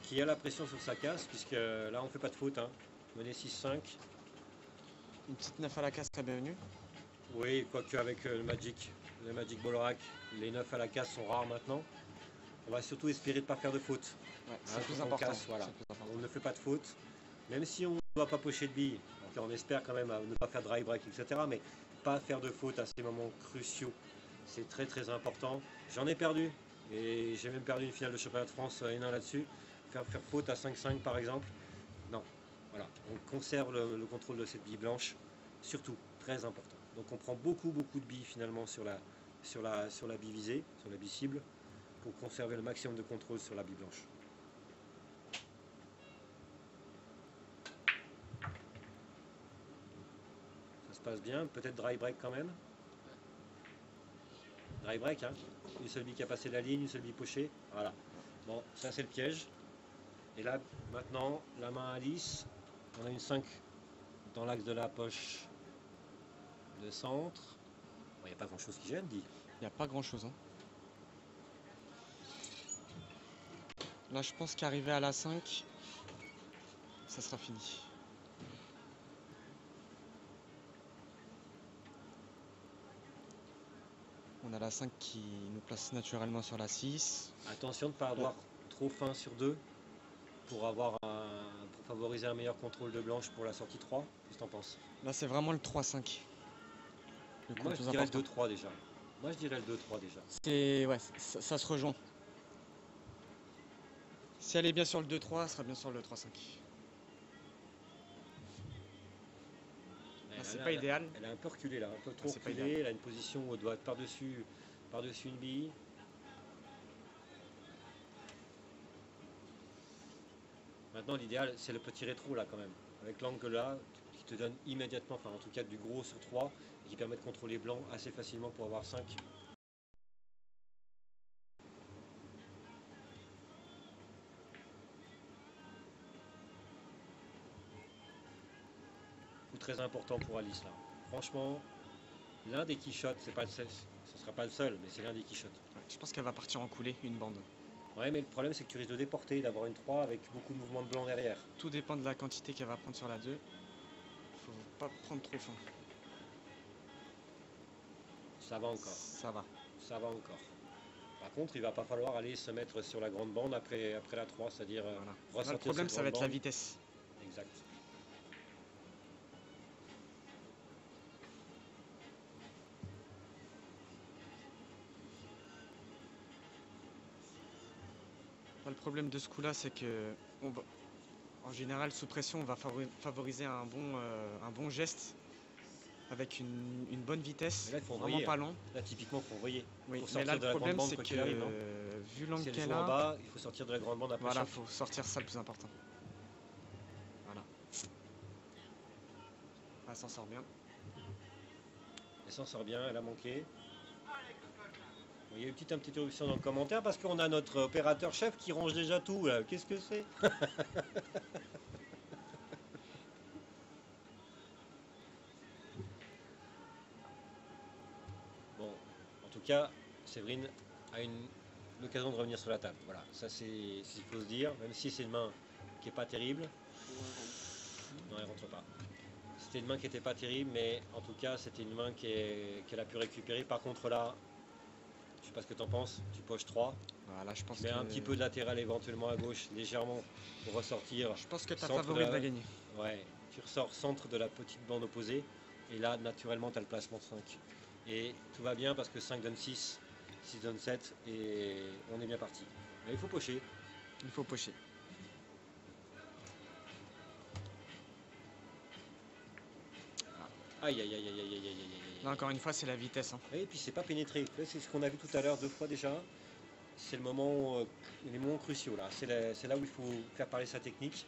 Qui a la pression sur sa casse, puisque là, on ne fait pas de faute. Hein. Mener 6-5. Une petite 9 à la casse serait bienvenue. Oui, quoique avec le Magic Bolorac, les 9 à la casse sont rares maintenant. On va surtout espérer de ne pas faire de faute. Ouais, Hein, c'est plus quand on important. casse, voilà. C'est plus important. On ne fait pas de faute, même si on ne doit pas pocher de billes. Donc on espère quand même à ne pas faire de dry break, etc. Mais pas faire de faute à ces moments cruciaux. C'est très très important. J'en ai perdu. Et j'ai même perdu une finale de championnat de France N1 là-dessus. Faire faute à 5-5 par exemple. Non. Voilà. On conserve le contrôle de cette bille blanche. Surtout, très important. Donc on prend beaucoup de billes finalement sur la bille visée, sur la bille cible, pour conserver le maximum de contrôle sur la bille blanche. Ça se passe bien, peut-être dry break quand même. Dry break, hein. Une seule bille qui a passé la ligne, une seule bille pochée. Voilà. Bon, ça c'est le piège. Et là, maintenant, la main à lisse. On a une 5 dans l'axe de la poche de centre. Il n'y a pas grand-chose qui gêne, dit. Il n'y a pas grand chose. Hein. Là, je pense qu'arriver à la 5, ça sera fini. On a la 5 qui nous place naturellement sur la 6. Attention de ne pas avoir trop fin sur 2 pour favoriser un meilleur contrôle de blanche pour la sortie 3. Qu'est-ce que tu en penses? Là, c'est vraiment le 3-5. Le Moi, je plus dirais le important. 2-3 déjà. Moi, je dirais le 2-3 déjà. Ouais, ça se rejoint. Si elle est bien sur le 2-3, elle sera bien sur le 3-5. Là, c'est pas idéal. Elle est un peu reculée là, un peu trop c'est pas reculée. Elle a une position où elle doit être par-dessus une bille. Maintenant, l'idéal, c'est le petit rétro là quand même. Avec l'angle là, qui te donne immédiatement, enfin en tout cas du gros sur 3, et qui permet de contrôler blanc assez facilement pour avoir 5. Très important pour Alice là. Franchement, l'un des Quichottes, ce sera pas le seul, mais c'est l'un des Quichottes. Je pense qu'elle va partir en coulée, une bande. Ouais, mais le problème c'est que tu risques de déporter, d'avoir une 3 avec beaucoup de mouvements de blanc derrière. Tout dépend de la quantité qu'elle va prendre sur la 2. Faut pas prendre trop fin. Ça va encore. Ça va. Ça va encore. Par contre, il va pas falloir aller se mettre sur la grande bande après la 3, c'est-à-dire Voilà. Là, le ressortir problème, cette ça va être grande la bande. vitesse. Exact. problème de ce coup-là, c'est que en général, sous pression, on va favoriser un bon geste avec une bonne vitesse, Mais là, il faut vraiment envoyer, pas hein. long. Là, typiquement, il faut envoyer. Oui, Faut mais là, sortir le de la grande problème, bande c'est quoi que qu'il arrive, non? vu Si l'angle elle qu'elle joue en a, bas, il faut sortir de la grande bande après voilà, chaque. faut sortir ça le plus important. Voilà. Elle s'en sort bien. Elle s'en sort bien, elle a manqué. Bon, il y a eu une petite interruption dans le commentaire parce qu'on a notre opérateur chef qui range déjà tout là. Qu'est-ce que c'est? Bon, en tout cas, Séverine a l'occasion de revenir sur la table. Voilà, ça c'est ce qu'il faut se dire, même si c'est une main qui n'est pas terrible. Non, elle rentre pas. C'était une main qui n'était pas terrible, mais en tout cas, c'était une main qu'elle a pu récupérer. Par contre, là, je sais pas ce que tu en penses, tu poches 3. Voilà, je pense Tu mets un petit peu de latéral éventuellement à gauche, légèrement, pour ressortir. Je pense que ta centre favorite de va gagner. Ouais, tu ressors centre de la petite bande opposée. Et là, naturellement, tu as le placement de 5. Et tout va bien parce que 5 donne 6, 6 donne 7, et on est bien parti. Mais il faut pocher. Il faut pocher. Aïe, aïe, aïe, aïe, aïe, aïe, aïe, aïe, aïe. Là, encore une fois, c'est la vitesse. Hein. Et puis c'est pas pénétré. C'est ce qu'on a vu tout à l'heure 2 fois déjà. C'est le moment, les moments cruciaux là. C'est là où il faut faire parler sa technique.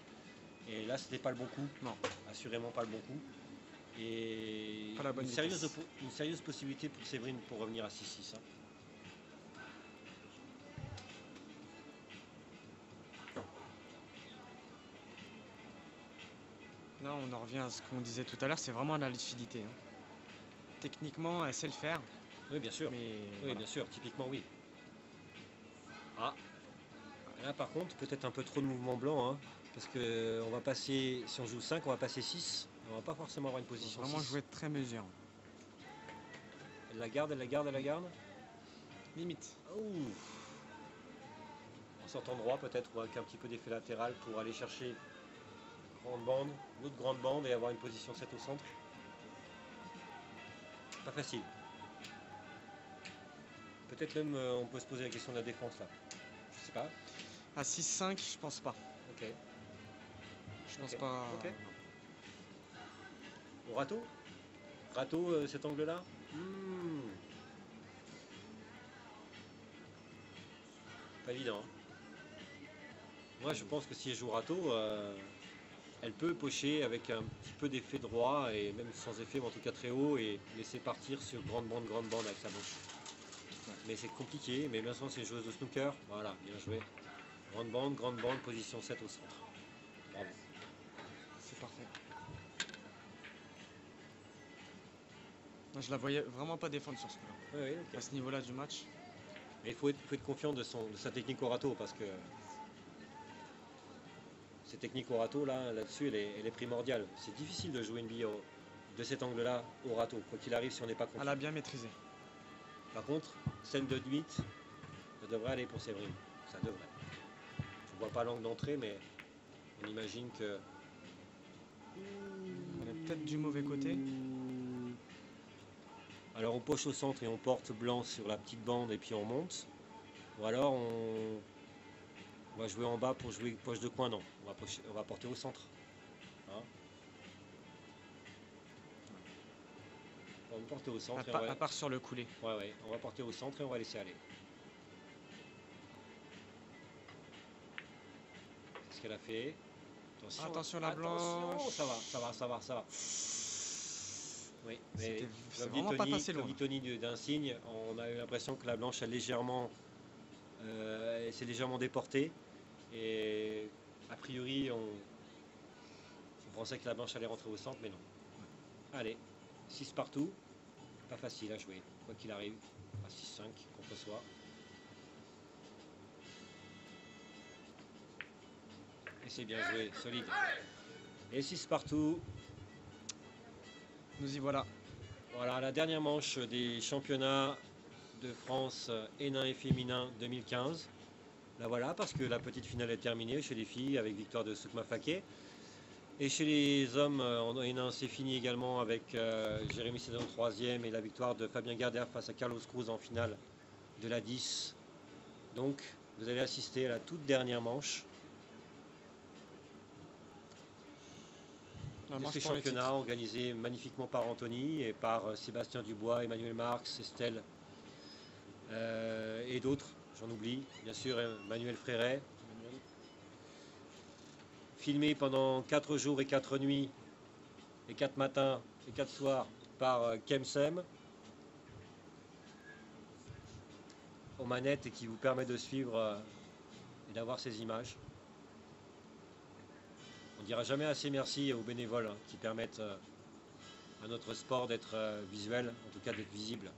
Et là, c'était pas le bon coup. Non. Assurément pas le bon coup. Et Pas la bonne vitesse. une sérieuse possibilité pour Séverine pour revenir à 6-6. Hein. Là, on en revient à ce qu'on disait tout à l'heure, c'est vraiment à la lucidité. Hein. Techniquement, elle sait le faire, Oui, bien sûr. mais Oui, voilà. bien sûr. Typiquement, oui. Ah. Là, par contre, peut-être un peu trop de mouvement blanc. Hein, parce que on va passer, si on joue 5, on va passer 6. On va pas forcément avoir une Faut position vraiment 6. jouer très mesuré. Elle la garde, elle la garde, elle la garde. Limite. Ouh. En sortant droit peut-être, ou avec un petit peu d'effet latéral pour aller chercher grande bande, l'autre grande bande et avoir une position 7 au centre. Pas facile. Peut-être même on peut se poser la question de la défense là. Je sais pas. À 6-5, je pense pas. Ok. Je pense Ok. pas. Ok. Au râteau. Râteau, cet angle là. Pas évident. Hein. Moi je pense que si elle joue râteau, elle peut pocher avec un petit peu d'effet droit et même sans effet, mais en tout cas très haut et laisser partir sur grande bande avec sa bouche. Ouais. Mais c'est compliqué, mais bien sûr c'est une joueuse de snooker. Voilà, bien joué. Grande bande, position 7 au centre. Bravo. C'est parfait. Moi, je la voyais vraiment pas défendre sur ce coup-là. Oui, oui, ok. À ce niveau-là du match. Mais il faut être confiant de sa technique au râteau parce que cette technique au râteau là-dessus elle est primordiale. C'est difficile de jouer une bille de cet angle-là au râteau, quoi qu'il arrive si on n'est pas confiant. Elle a bien maîtrisé. Par contre, celle de 8, ça devrait aller pour Séverine. Ça devrait. Je ne vois pas l'angle d'entrée, mais on imagine que. Elle est peut-être du mauvais côté. Alors on poche au centre et on porte blanc sur la petite bande et puis on monte. Ou alors on va jouer en bas pour jouer poche de coin, non. On va porter au centre. Hein, on va porter au centre. À part sur le coulé. Ouais, on va porter au centre et on va laisser aller. C'est ce qu'elle a fait. Attention la blanche. Ça va. Oui, mais C'est vraiment pas passé loin. comme dit Tony d'un signe, on a eu l'impression que la blanche s'est légèrement déportée. Et a priori, on pensait que la blanche allait rentrer au centre, mais non. Allez, 6 partout. Pas facile à jouer, quoi qu'il arrive. À 6-5 contre soi. Et c'est bien joué, solide. Et 6 partout. Nous y voilà. Voilà, la dernière manche des championnats de France Hénin et féminin 2015. La voilà, parce que la petite finale est terminée chez les filles avec victoire de Soukma Faké. Et chez les hommes en Hénin, c'est fini également avec Jérémy Sédon 3e et la victoire de Fabien Gardère face à Carlos Cruz en finale de la 10. Donc, Vous allez assister à la toute dernière manche La de manche ces pour le titre. championnats organisés magnifiquement par Anthony et par Sébastien Dubois, Emmanuel Marx, Estelle et d'autres. J'en oublie, bien sûr, Manuel Fréret. Filmé pendant 4 jours et 4 nuits et 4 matins et 4 soirs par Kemsem aux manettes et qui vous permet de suivre et d'avoir ces images. On ne dira jamais assez merci aux bénévoles qui permettent à notre sport d'être visuel, en tout cas d'être visible.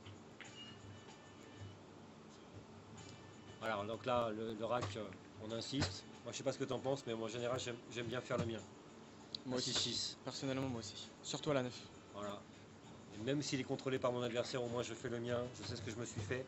Voilà, donc là, le rack, on insiste. Moi, je sais pas ce que tu en penses, mais moi, en général, j'aime bien faire le mien. Moi À aussi. 6-6. Personnellement, moi aussi. Surtout à la 9. Voilà. Et même s'il est contrôlé par mon adversaire, au moins je fais le mien, je sais ce que je me suis fait.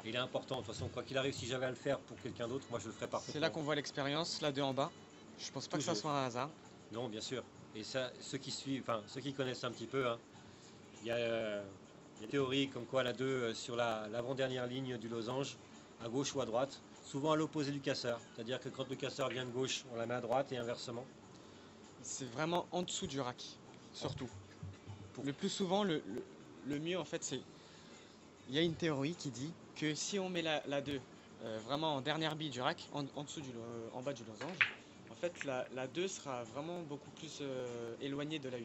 Il est important, de toute façon, quoi qu'il arrive, si j'avais à le faire pour quelqu'un d'autre, moi je le ferais parfaitement. C'est là qu'on voit l'expérience, la 2 en bas. Je pense pas que ça Toujours. soit un hasard. Non, bien sûr. Et ça, ceux qui suivent, enfin ceux qui connaissent un petit peu, hein, il y a une théorie comme quoi la 2 sur l'avant-dernière ligne du losange, à gauche ou à droite, souvent à l'opposé du casseur. C'est-à-dire que quand le casseur vient de gauche, on la met à droite et inversement. C'est vraiment en dessous du rack, surtout. Pour- Le plus souvent, le mieux en fait, c'est. Il y a une théorie qui dit que si on met la 2 vraiment en dernière bille du rack, en dessous en bas du losange, en fait la 2 sera vraiment beaucoup plus éloignée de la 1.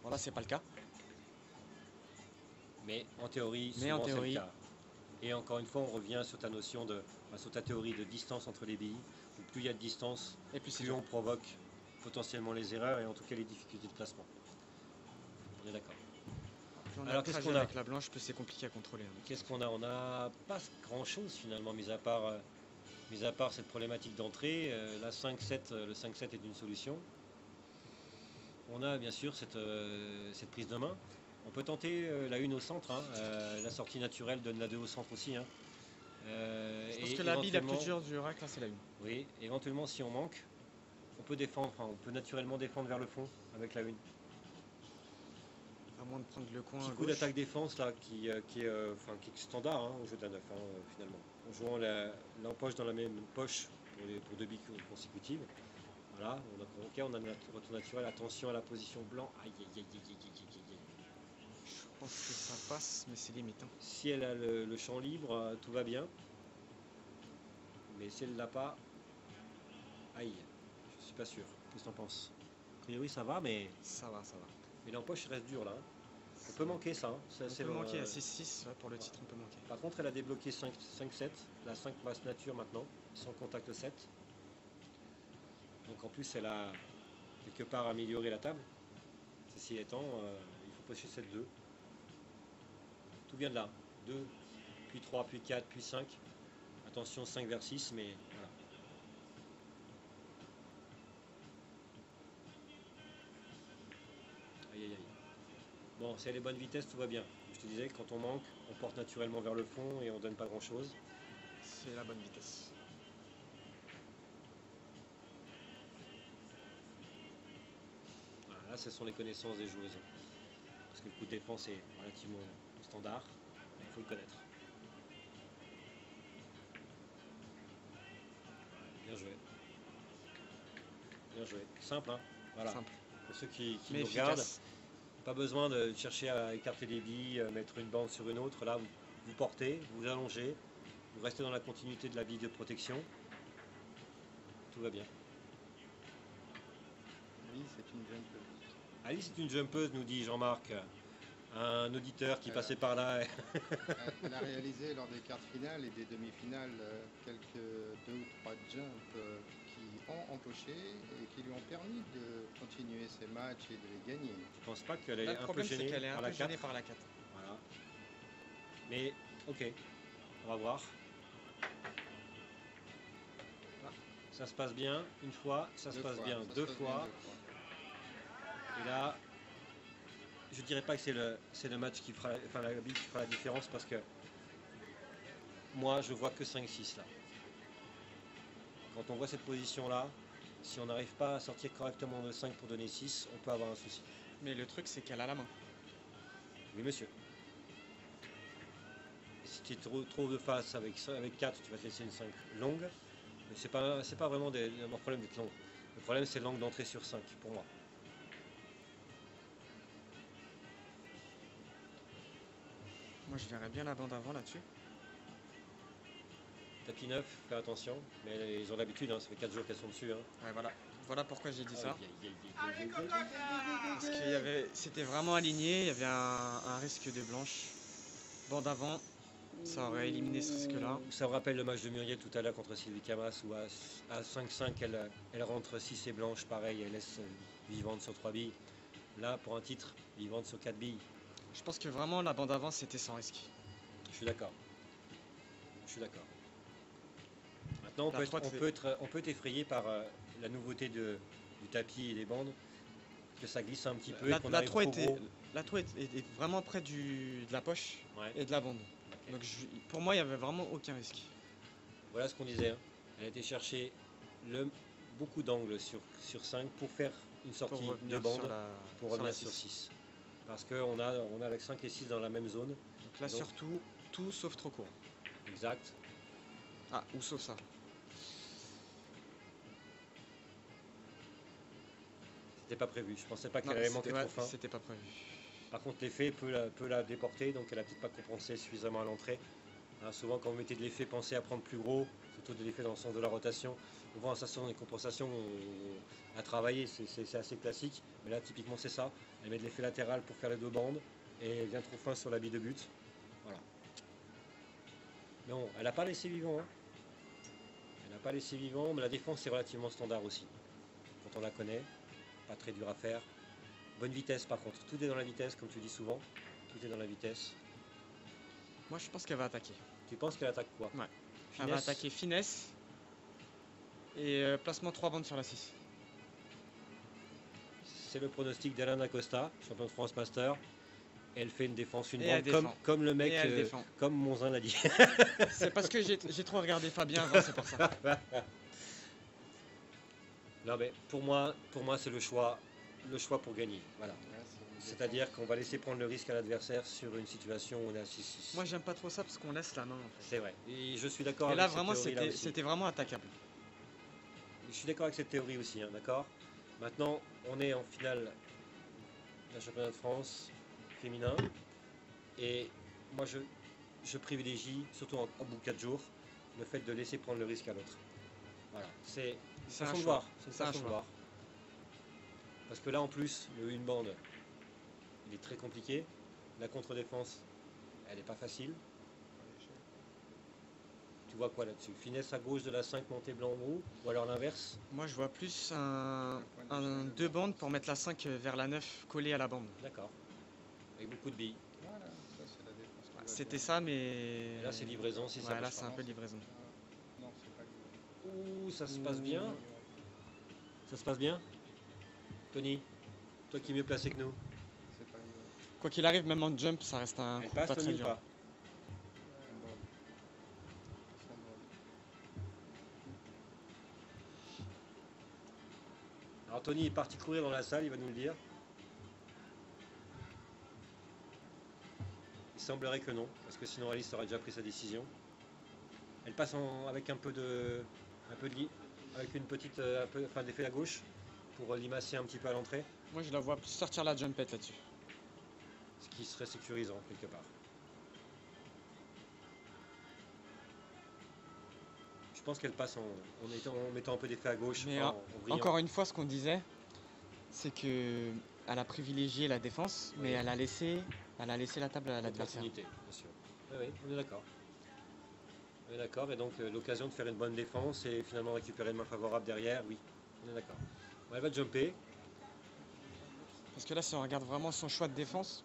Bon là c'est pas le cas. Mais en théorie, Mais en souvent, c'est théorie. le cas. Et encore une fois, on revient sur ta notion sur ta théorie de distance entre les billes. Donc, plus il y a de distance, Et puis c'est plus on provoque potentiellement les erreurs et en tout cas les difficultés de placement. On est d'accord. plus on a Alors, le qu'est-ce trajet qu'on a avec la blanche, plus c'est compliqué à contrôler. Hein. Qu'est-ce qu'on a? On n'a pas grand chose finalement, mis à part cette problématique d'entrée. La 5-7, le 5-7 est une solution. On a bien sûr cette prise de main. On peut tenter la 1 au centre. Hein. La sortie naturelle donne la 2 au centre aussi. Hein. Je pense Et que la bille la plus éventuellement- dure du rack là c'est la 1. Oui, éventuellement si on manque, on peut défendre, on peut naturellement défendre vers le fond avec la 1. À moins de prendre le coin Petit à coup gauche. d'attaque-défense là qui est standard hein, au jeu de la 9 finalement. En jouant l'empoche dans la même poche pour 2 billes consécutives. Voilà, on a notre retour naturel. Attention à la position blanc. Aïe aïe aïe aïe aïe aïe aïe aïe. Je pense que ça passe, mais c'est limite. Hein. Si elle a le champ libre, tout va bien. Mais si elle l'a pas, aïe, je suis pas sûr. Qu'est-ce que t'en penses? A priori ça va, mais Ça va, ça va. l'empoche reste dure là. On peut manquer ça. Hein. On peut manquer à 6-6, ouais, pour le titre on peut manquer. Par contre, elle a débloqué 5-7, la 5 masse nature maintenant, sans contact 7. Donc en plus, elle a quelque part amélioré la table. Ceci étant, il faut pêcher 7-2. Tout vient de là. 2, puis 3, puis 4, puis 5. Attention, 5 vers 6, mais voilà. Aïe aïe aïe. Bon, si elle est bonne vitesse, tout va bien. Je te disais, quand on manque, on porte naturellement vers le fond et on donne pas grand chose. C'est la bonne vitesse. Voilà, là, ce sont les connaissances des joueuses. Parce que le coup de défense est relativement standard, mais il faut le connaître. Bien joué. Bien joué. Simple, hein. Voilà. Simple. Pour ceux qui Mais nous regardent, efficace. pas besoin de chercher à écarter les billes, mettre une bande sur une autre. Là, vous portez, vous allongez, vous restez dans la continuité de la bille de protection. Tout va bien. Oui, c'est une jumpeuse. Alice est une jumpeuse, nous dit Jean-Marc, un auditeur qui passait par là. Elle a réalisé lors des quarts de finale et des demi-finales quelques 2 ou 3 jumps qui ont empoché et qui lui ont permis de continuer ses matchs et de les gagner. Je pense pas qu'elle est Là, un le peu problème c'est gênée qu'elle est un par peu la gênée 4. par la 4. Voilà. Mais ok, on va voir. Ça se passe bien une fois, ça se Deux passe fois, bien ça se deux passe fois. Et là, je dirais pas que c'est le match qui fera, enfin la bille qui fera la différence parce que moi je vois que 5-6 là. Quand on voit cette position là, si on n'arrive pas à sortir correctement de 5 pour donner 6, on peut avoir un souci. Mais le truc c'est qu'elle a la main. Oui, monsieur. Si tu es trop de face avec 4, tu vas te laisser une 5 longue. Mais c'est pas vraiment un problème d'être long. Le problème, c'est l'angle d'entrée sur 5, pour moi. Moi, je verrais bien la bande avant là-dessus. Tapis 9, fais attention. Mais ils ont l'habitude, hein, ça fait 4 jours qu'elles sont dessus. Hein. Ouais, voilà. Voilà pourquoi j'ai dit ça. Aïe, aïe, aïe, aïe, aïe, aïe. Parce que c'était vraiment aligné, il y avait un risque de blanche. Bande avant, ça aurait éliminé ce risque-là. Ça me rappelle le match de Muriel tout à l'heure contre Sylvie Camas où à 5-5 elle rentre 6 et blanche, pareil, elle laisse vivante sur 3 billes. Là, pour un titre, vivante sur 4 billes. Je pense que vraiment la bande avant c'était sans risque. Je suis d'accord. Je suis d'accord. Maintenant, on peut être effrayé par la nouveauté du tapis et des bandes, que ça glisse un petit peu. La 3 est vraiment près de la poche Ouais. et de la bande. Ok. Donc pour moi, il n'y avait vraiment aucun risque. Voilà ce qu'on disait. Hein. Elle a été chercher beaucoup d'angles sur 5 pour faire une sortie Pour de revenir bande sur pour revenir la sur 6. 6. Parce qu'on a avec 5 et 6 dans la même zone. Donc là, Donc- surtout, tout sauf trop court. Exact. Ah, ou sauf ça. C'était pas prévu. Je pensais pas qu'elle Non, allait manquer ouais, trop fin. c'était pas prévu. Par contre, l'effet peut la déporter, donc elle a peut-être pas compensé suffisamment à l'entrée. Hein, souvent, quand vous mettez de l'effet, pensez à prendre plus gros, surtout de l'effet dans le sens de la rotation. Souvent, ça sont des compensations à travailler, c'est assez classique. Mais là, typiquement, c'est ça. Elle met de l'effet latéral pour faire les 2 bandes et elle vient trop fin sur la bille de but. Voilà. Mais bon, elle n'a pas laissé vivant. Hein. Elle n'a pas laissé vivant, mais la défense est relativement standard aussi. Quand on la connaît, pas très dur à faire. Bonne vitesse par contre, tout est dans la vitesse comme tu dis souvent, tout est dans la vitesse. Moi, je pense qu'elle va attaquer. Tu penses qu'elle attaque quoi? Ouais. Elle va Finesse, attaquer finesse et placement 3 bandes sur la 6. c'est le pronostic d'Alain Dacosta, champion de France Master. Elle fait une défense, une Et elle bande comme, défend. comme le mec, Et elle défend. comme Monzin l'a dit. C'est parce que j'ai trop regardé Fabien avant, c'est pour ça. Non mais pour moi c'est le choix pour gagner. Voilà. Ouais, c'est une C'est-à-dire qu'on va laisser prendre le risque à l'adversaire sur une situation où on est à 6-6. Moi, j'aime pas trop ça parce qu'on laisse la main en fait. C'est vrai. Et je suis d'accord Et avec là, cette vraiment, théorie-là aussi. c'était vraiment attaquable. Je suis d'accord avec cette théorie aussi, hein, d'accord. Maintenant, on est en finale d'un championnat de France féminin. Et moi, je privilégie, surtout au bout de 4 jours, le fait de laisser prendre le risque à l'autre. Voilà, c'est une C'est un façon de choix. voir. C'est une C'est un façon de choix. voir. Parce que là, en plus, le une bande, il est très compliqué. La contre-défense, elle n'est pas facile. Tu vois quoi là-dessus? Finesse à gauche de la 5 montée blanc-roux, ou alors l'inverse? Moi, je vois plus un 2 bandes pour mettre la 5 vers la 9 collée à la bande. D'accord. Avec beaucoup de billes. Voilà, ça c'est la défense. qui doit C'était bien. ça, mais. Et là, c'est livraison si ça Ouais, là, marche c'est pas. un peu livraison. Non, c'est pas livré. Ouh, ça se passe bien. Ça se passe bien. Tony, toi qui es mieux placé que nous. C'est pas livré. Quoi qu'il arrive, même en jump, ça reste un Elle coup passe, pas très Tony, ou dur. pas? Symbole. Symbole. Alors Tony est parti courir dans la salle, il va nous le dire. Il semblerait que non, parce que sinon Alice aurait déjà pris sa décision. Elle passe avec un peu avec une petite d'effet à gauche pour limacer un petit peu à l'entrée, Moi, je la vois plus sortir la jumpette là-dessus. ce qui serait sécurisant quelque part. Je pense qu'elle passe en mettant un peu d'effet à gauche, Mais en brillant. Encore une fois, ce qu'on disait, c'est que elle a privilégié la défense, mais Oui. elle a laissé la table à l'adversaire. Opportunité, bien sûr. Oui, oui, on est d'accord. On est d'accord, et donc l'occasion de faire une bonne défense et finalement récupérer une main favorable derrière, oui, on est d'accord. Bon, elle va jumper. Parce que là, si on regarde vraiment son choix de défense,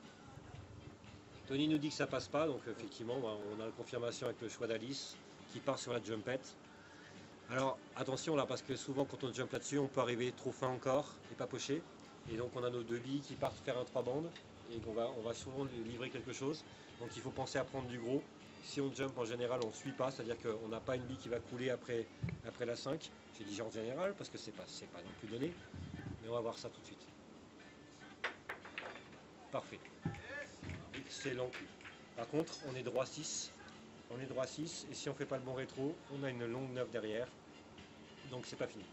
Tony nous dit que ça passe pas, donc effectivement, bah, on a la confirmation avec le choix d'Alice qui part sur la jumpette. Alors attention là, parce que souvent quand on jump là-dessus, on peut arriver trop fin encore et pas pocher. Et donc on a nos 2 billes qui partent faire un 3 bandes et on va souvent livrer quelque chose. Donc il faut penser à prendre du gros. Si on jump en général, on ne suit pas, c'est-à-dire qu'on n'a pas une bille qui va couler après la 5. J'ai dit en général parce que c'est pas non plus donné. Mais on va voir ça tout de suite. Parfait. c'est lent. Par contre, on est droit 6. On est droit 6 et si on fait pas le bon rétro, on a une longue 9 derrière. Donc c'est pas fini.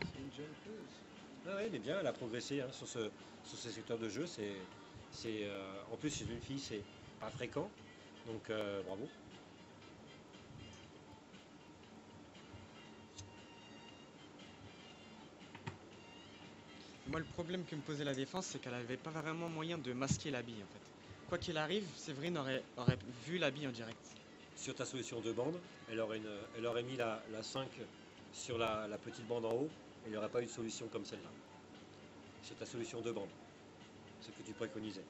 C'est une jeune chose. Ah ouais, mais bien, elle a progressé hein, sur ce secteur de jeu. En plus, chez une fille, c'est pas fréquent. Donc bravo. Moi, le problème que me posait la défense, c'est qu'elle n'avait pas vraiment moyen de masquer la bille en fait. Quoi qu'il arrive, Séverine aurait vu la bille en direct. Sur ta solution de bande, elle aurait mis la 5 sur la petite bande en haut, et il n'y aurait pas eu de solution comme celle-là. Sur ta solution de bande, ce que tu préconisais.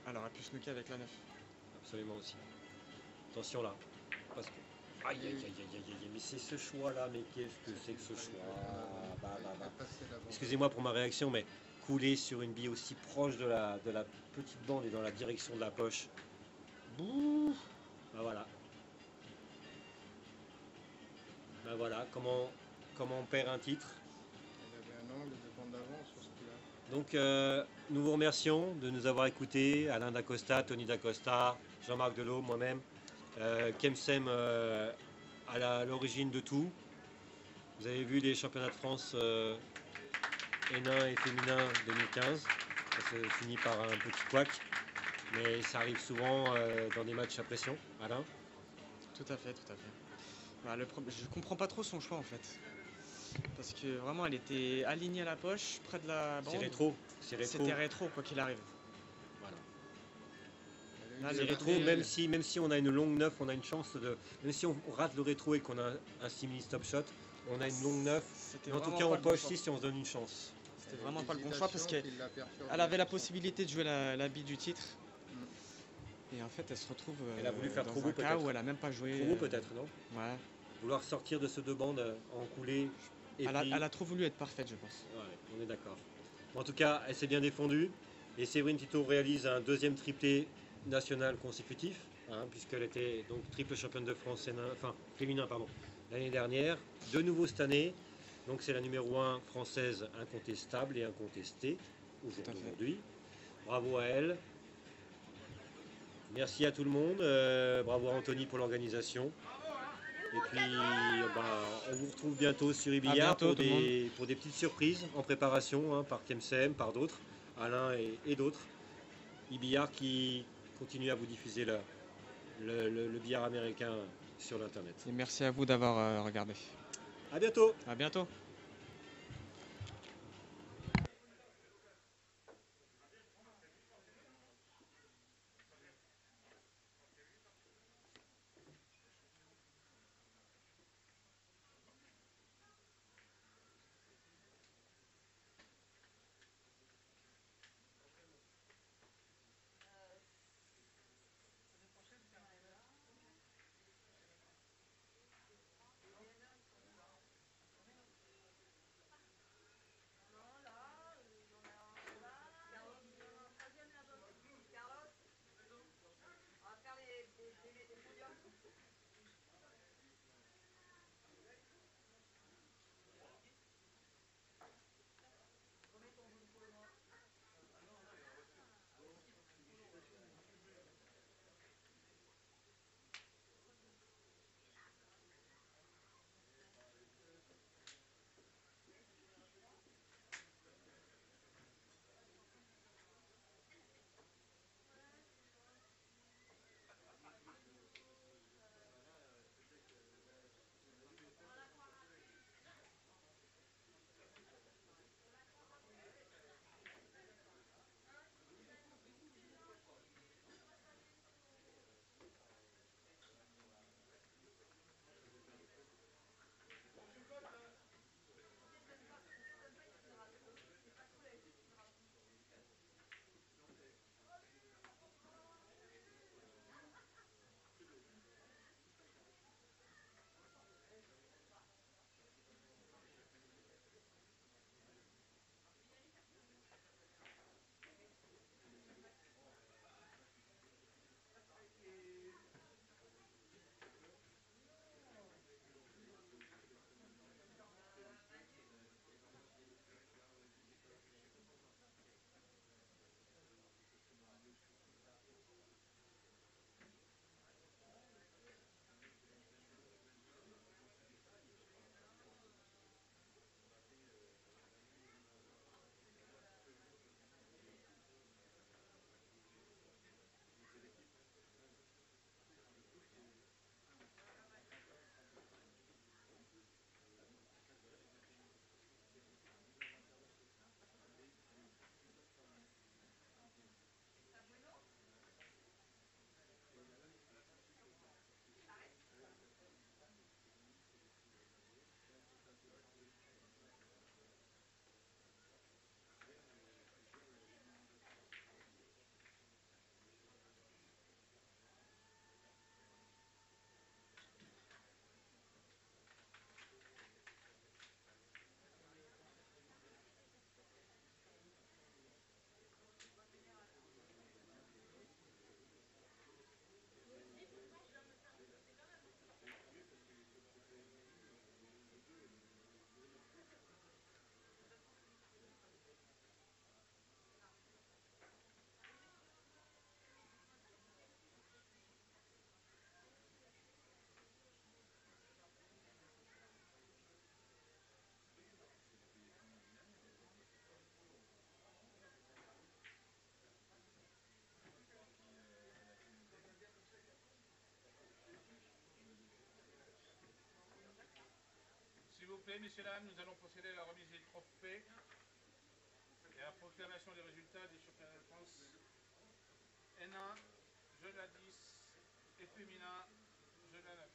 Elle aurait pu se snooker avec la 9. Absolument aussi. Attention là, parce que... Aïe aïe aïe aïe aïe aïe, mais c'est ce choix-là, mais qu'est-ce que c'est que ce choix? Elle a passé la bande. Excusez-moi pour ma réaction, mais couler sur une bille aussi proche de la petite bande et dans la direction de la poche. Bouh. Ben voilà. Ben voilà, comment on perd un titre. Elle avait un angle de bande d'avant sur ce coup-là. Donc nous vous remercions de nous avoir écoutés, Alain Dacosta, Tony Dacosta, Jean-Marc Delot, moi-même, Kemsem à l'origine de tout. Vous avez vu les championnats de France Hénin et féminin 2015, ça se finit par un petit couac, mais ça arrive souvent dans des matchs à pression, Alain. Tout à fait, tout à fait. Bah, je comprends pas trop son choix en fait. Parce que vraiment, elle était alignée à la poche, près de la bande. C'est rétro. C'était rétro, quoi qu'il arrive. Voilà. Là, C'est les rétro, même si on a une longue 9, on a une chance de. Même si on rate le rétro et qu'on a un simili stop shot, on a une longue 9. C'était Mais en tout vraiment cas, pas on le bon poche choix. 6 et on se donne une chance. C'était vraiment pas le bon choix parce qu'elle Qui l'a perturbé avait la sur son- possibilité de jouer la bille du titre. Et en fait, elle se retrouve Elle a voulu faire dans trop beau, un cas peut-être. où elle a même pas joué. Trop beau peut-être, non? Ouais. Vouloir sortir de ce deux bandes en coulée. Et Elle puis... a trop voulu être parfaite, je pense. Ouais, on est d'accord. En tout cas, elle s'est bien défendue. Et Séverine Tito réalise un deuxième triplé national consécutif, hein, puisqu'elle était donc triple championne de France féminin l'année dernière. De nouveau cette année. Donc c'est la numéro 1 française incontestable et incontestée au jour Tout à fait. d'aujourd'hui. Bravo à elle. Merci à tout le monde. Bravo à Anthony pour l'organisation. Et puis, on vous retrouve bientôt sur À Ibillard bientôt, tout le monde. pour des petites surprises en préparation hein, par Kemsem, par d'autres, Alain et d'autres. Ibillard qui continue à vous diffuser le billard américain sur l'internet. Et merci à vous d'avoir regardé. À bientôt. À bientôt. plaît, messieurs, dames, nous allons procéder à la remise des trophées et à la proclamation des résultats des championnats de France N1, jeu à 10 et féminin, jeu à 9.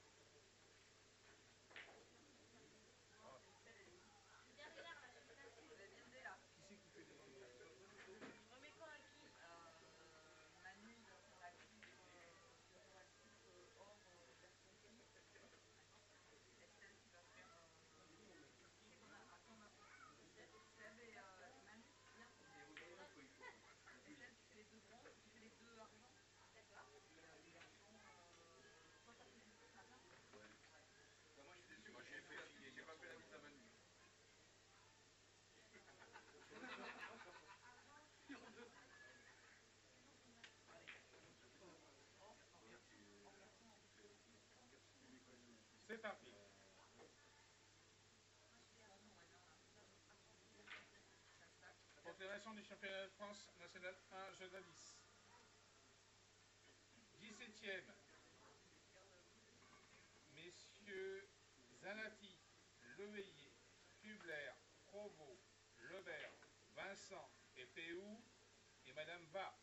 C'est parti. Proclamation du championnat de France national 1, jeu à 10. 17e, messieurs Zanati, Leveillé, Kubler, Provost, Lebert, Vincent et Péou et Madame Va.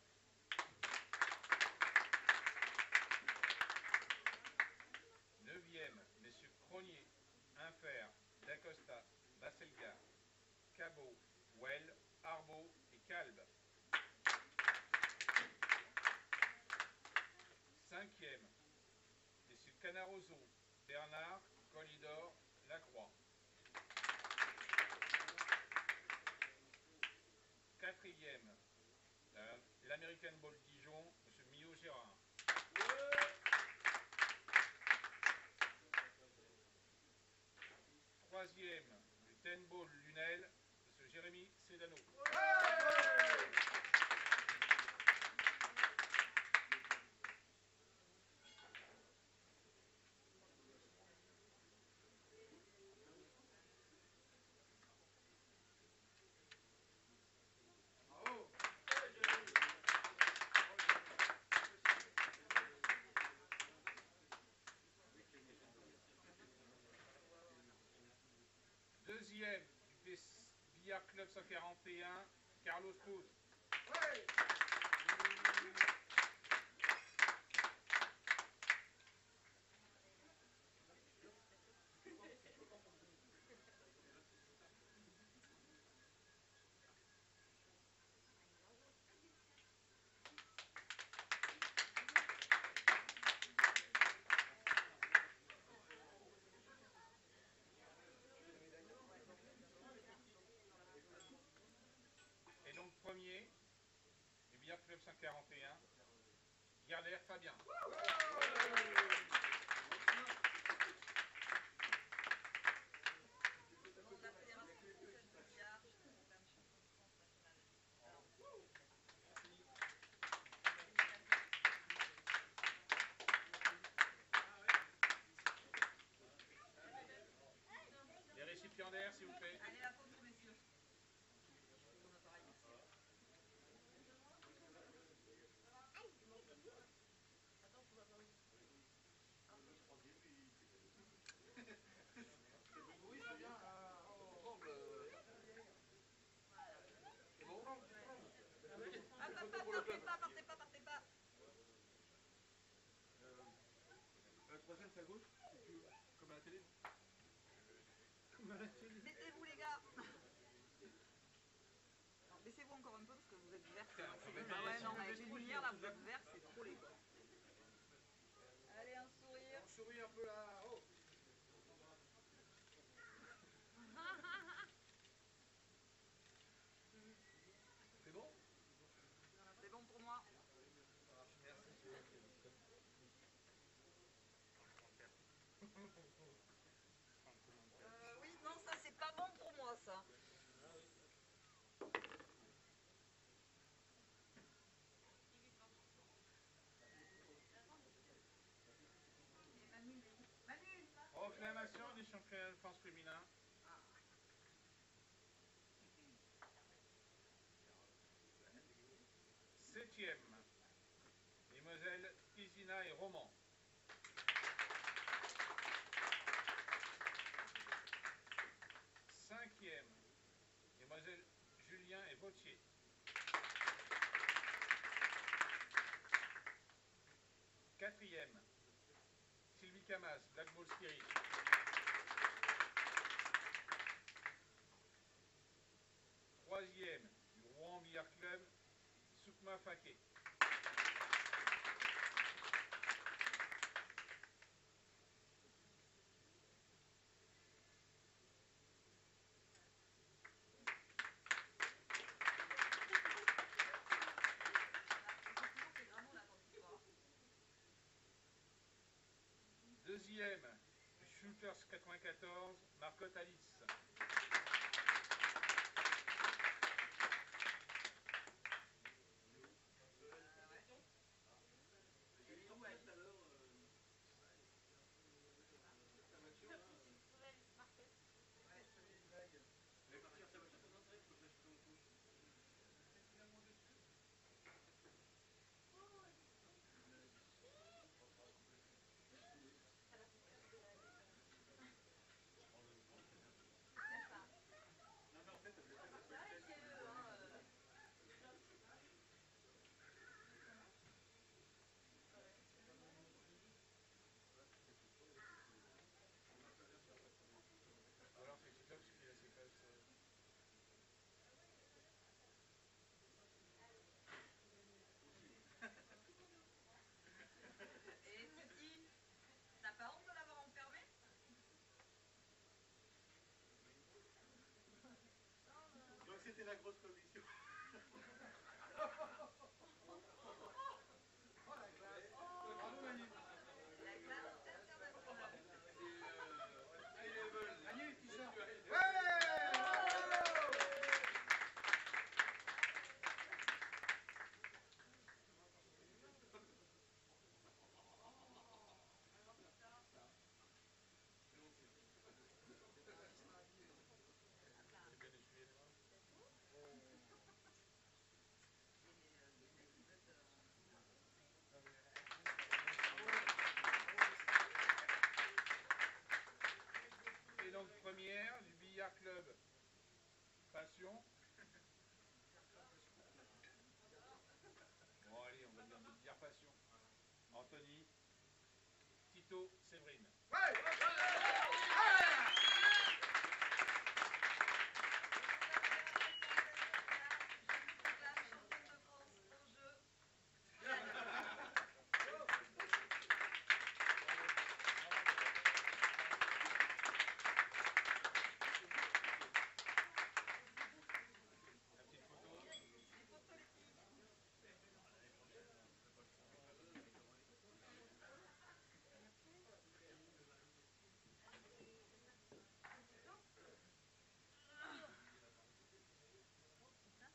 9e, messieurs Cronier, Infer, Dacosta, Basselgard, Cabot, Well, Arbaud et Calbe. 5e, messieurs Canaroso, Bernard, Colidor, Lacroix. 4e, l'American Ball Dijon, monsieur Millot Gérard. 3e, du Ten Ball Lunel, monsieur Jérémy Cédano. 2e, du Billard Club 141, Carlos Cruz. 1er, du Billard Club 141, Gardère Fabien. 'Les récipiendaires, s'il vous plaît. Allez, la photo, messieurs. Partez pas. La troisième, c'est à gauche, comme à la télé. Mettez-vous, les gars. Baissez-vous encore un peu parce que vous êtes vert. Ah ouais, non, avec les lumières, là, vous êtes vert, c'est trop laid. Allez, un sourire. On sourit un peu là. Oh. C'est bon? C'est bon pour moi. Oui, non, ça c'est pas bon pour moi, ça. Proclamation du championnat de France féminin. 7e, Mesdemoiselles Isina et Roman. Quatrième, Sylvie Camas, Black Ball Spirit. Troisième, du Rouen Billard Club, Soukma Faké. Deuxième, Shooters 94, Marcotte Alice. C'était la grosse commission. Oh la classe. Bravo Manu. La classe internationale. Manu, t-shirt. Et donc première du Billard Club Passion. Bon allez, on va dire du Billard Passion. Anthony, Tito, Séverine.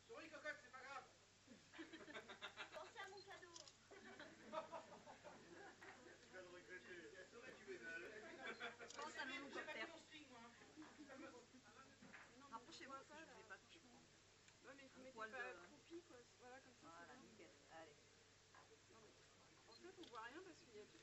Souris cocotte, c'est pas grave. Pensez à mon cadeau. Tu vas le regretter. Souris, tu es Pense à mon J'ai pas cocktail. mis mon string, moi. Rapprochez-moi parce que je ne vais pas toucher. Ouais, mais vous Un mettez poil pas de- accroupi, quoi. Voilà, comme ça, Voilà, c'est bien. nickel. Allez. En fait, on voit rien parce qu'il y a que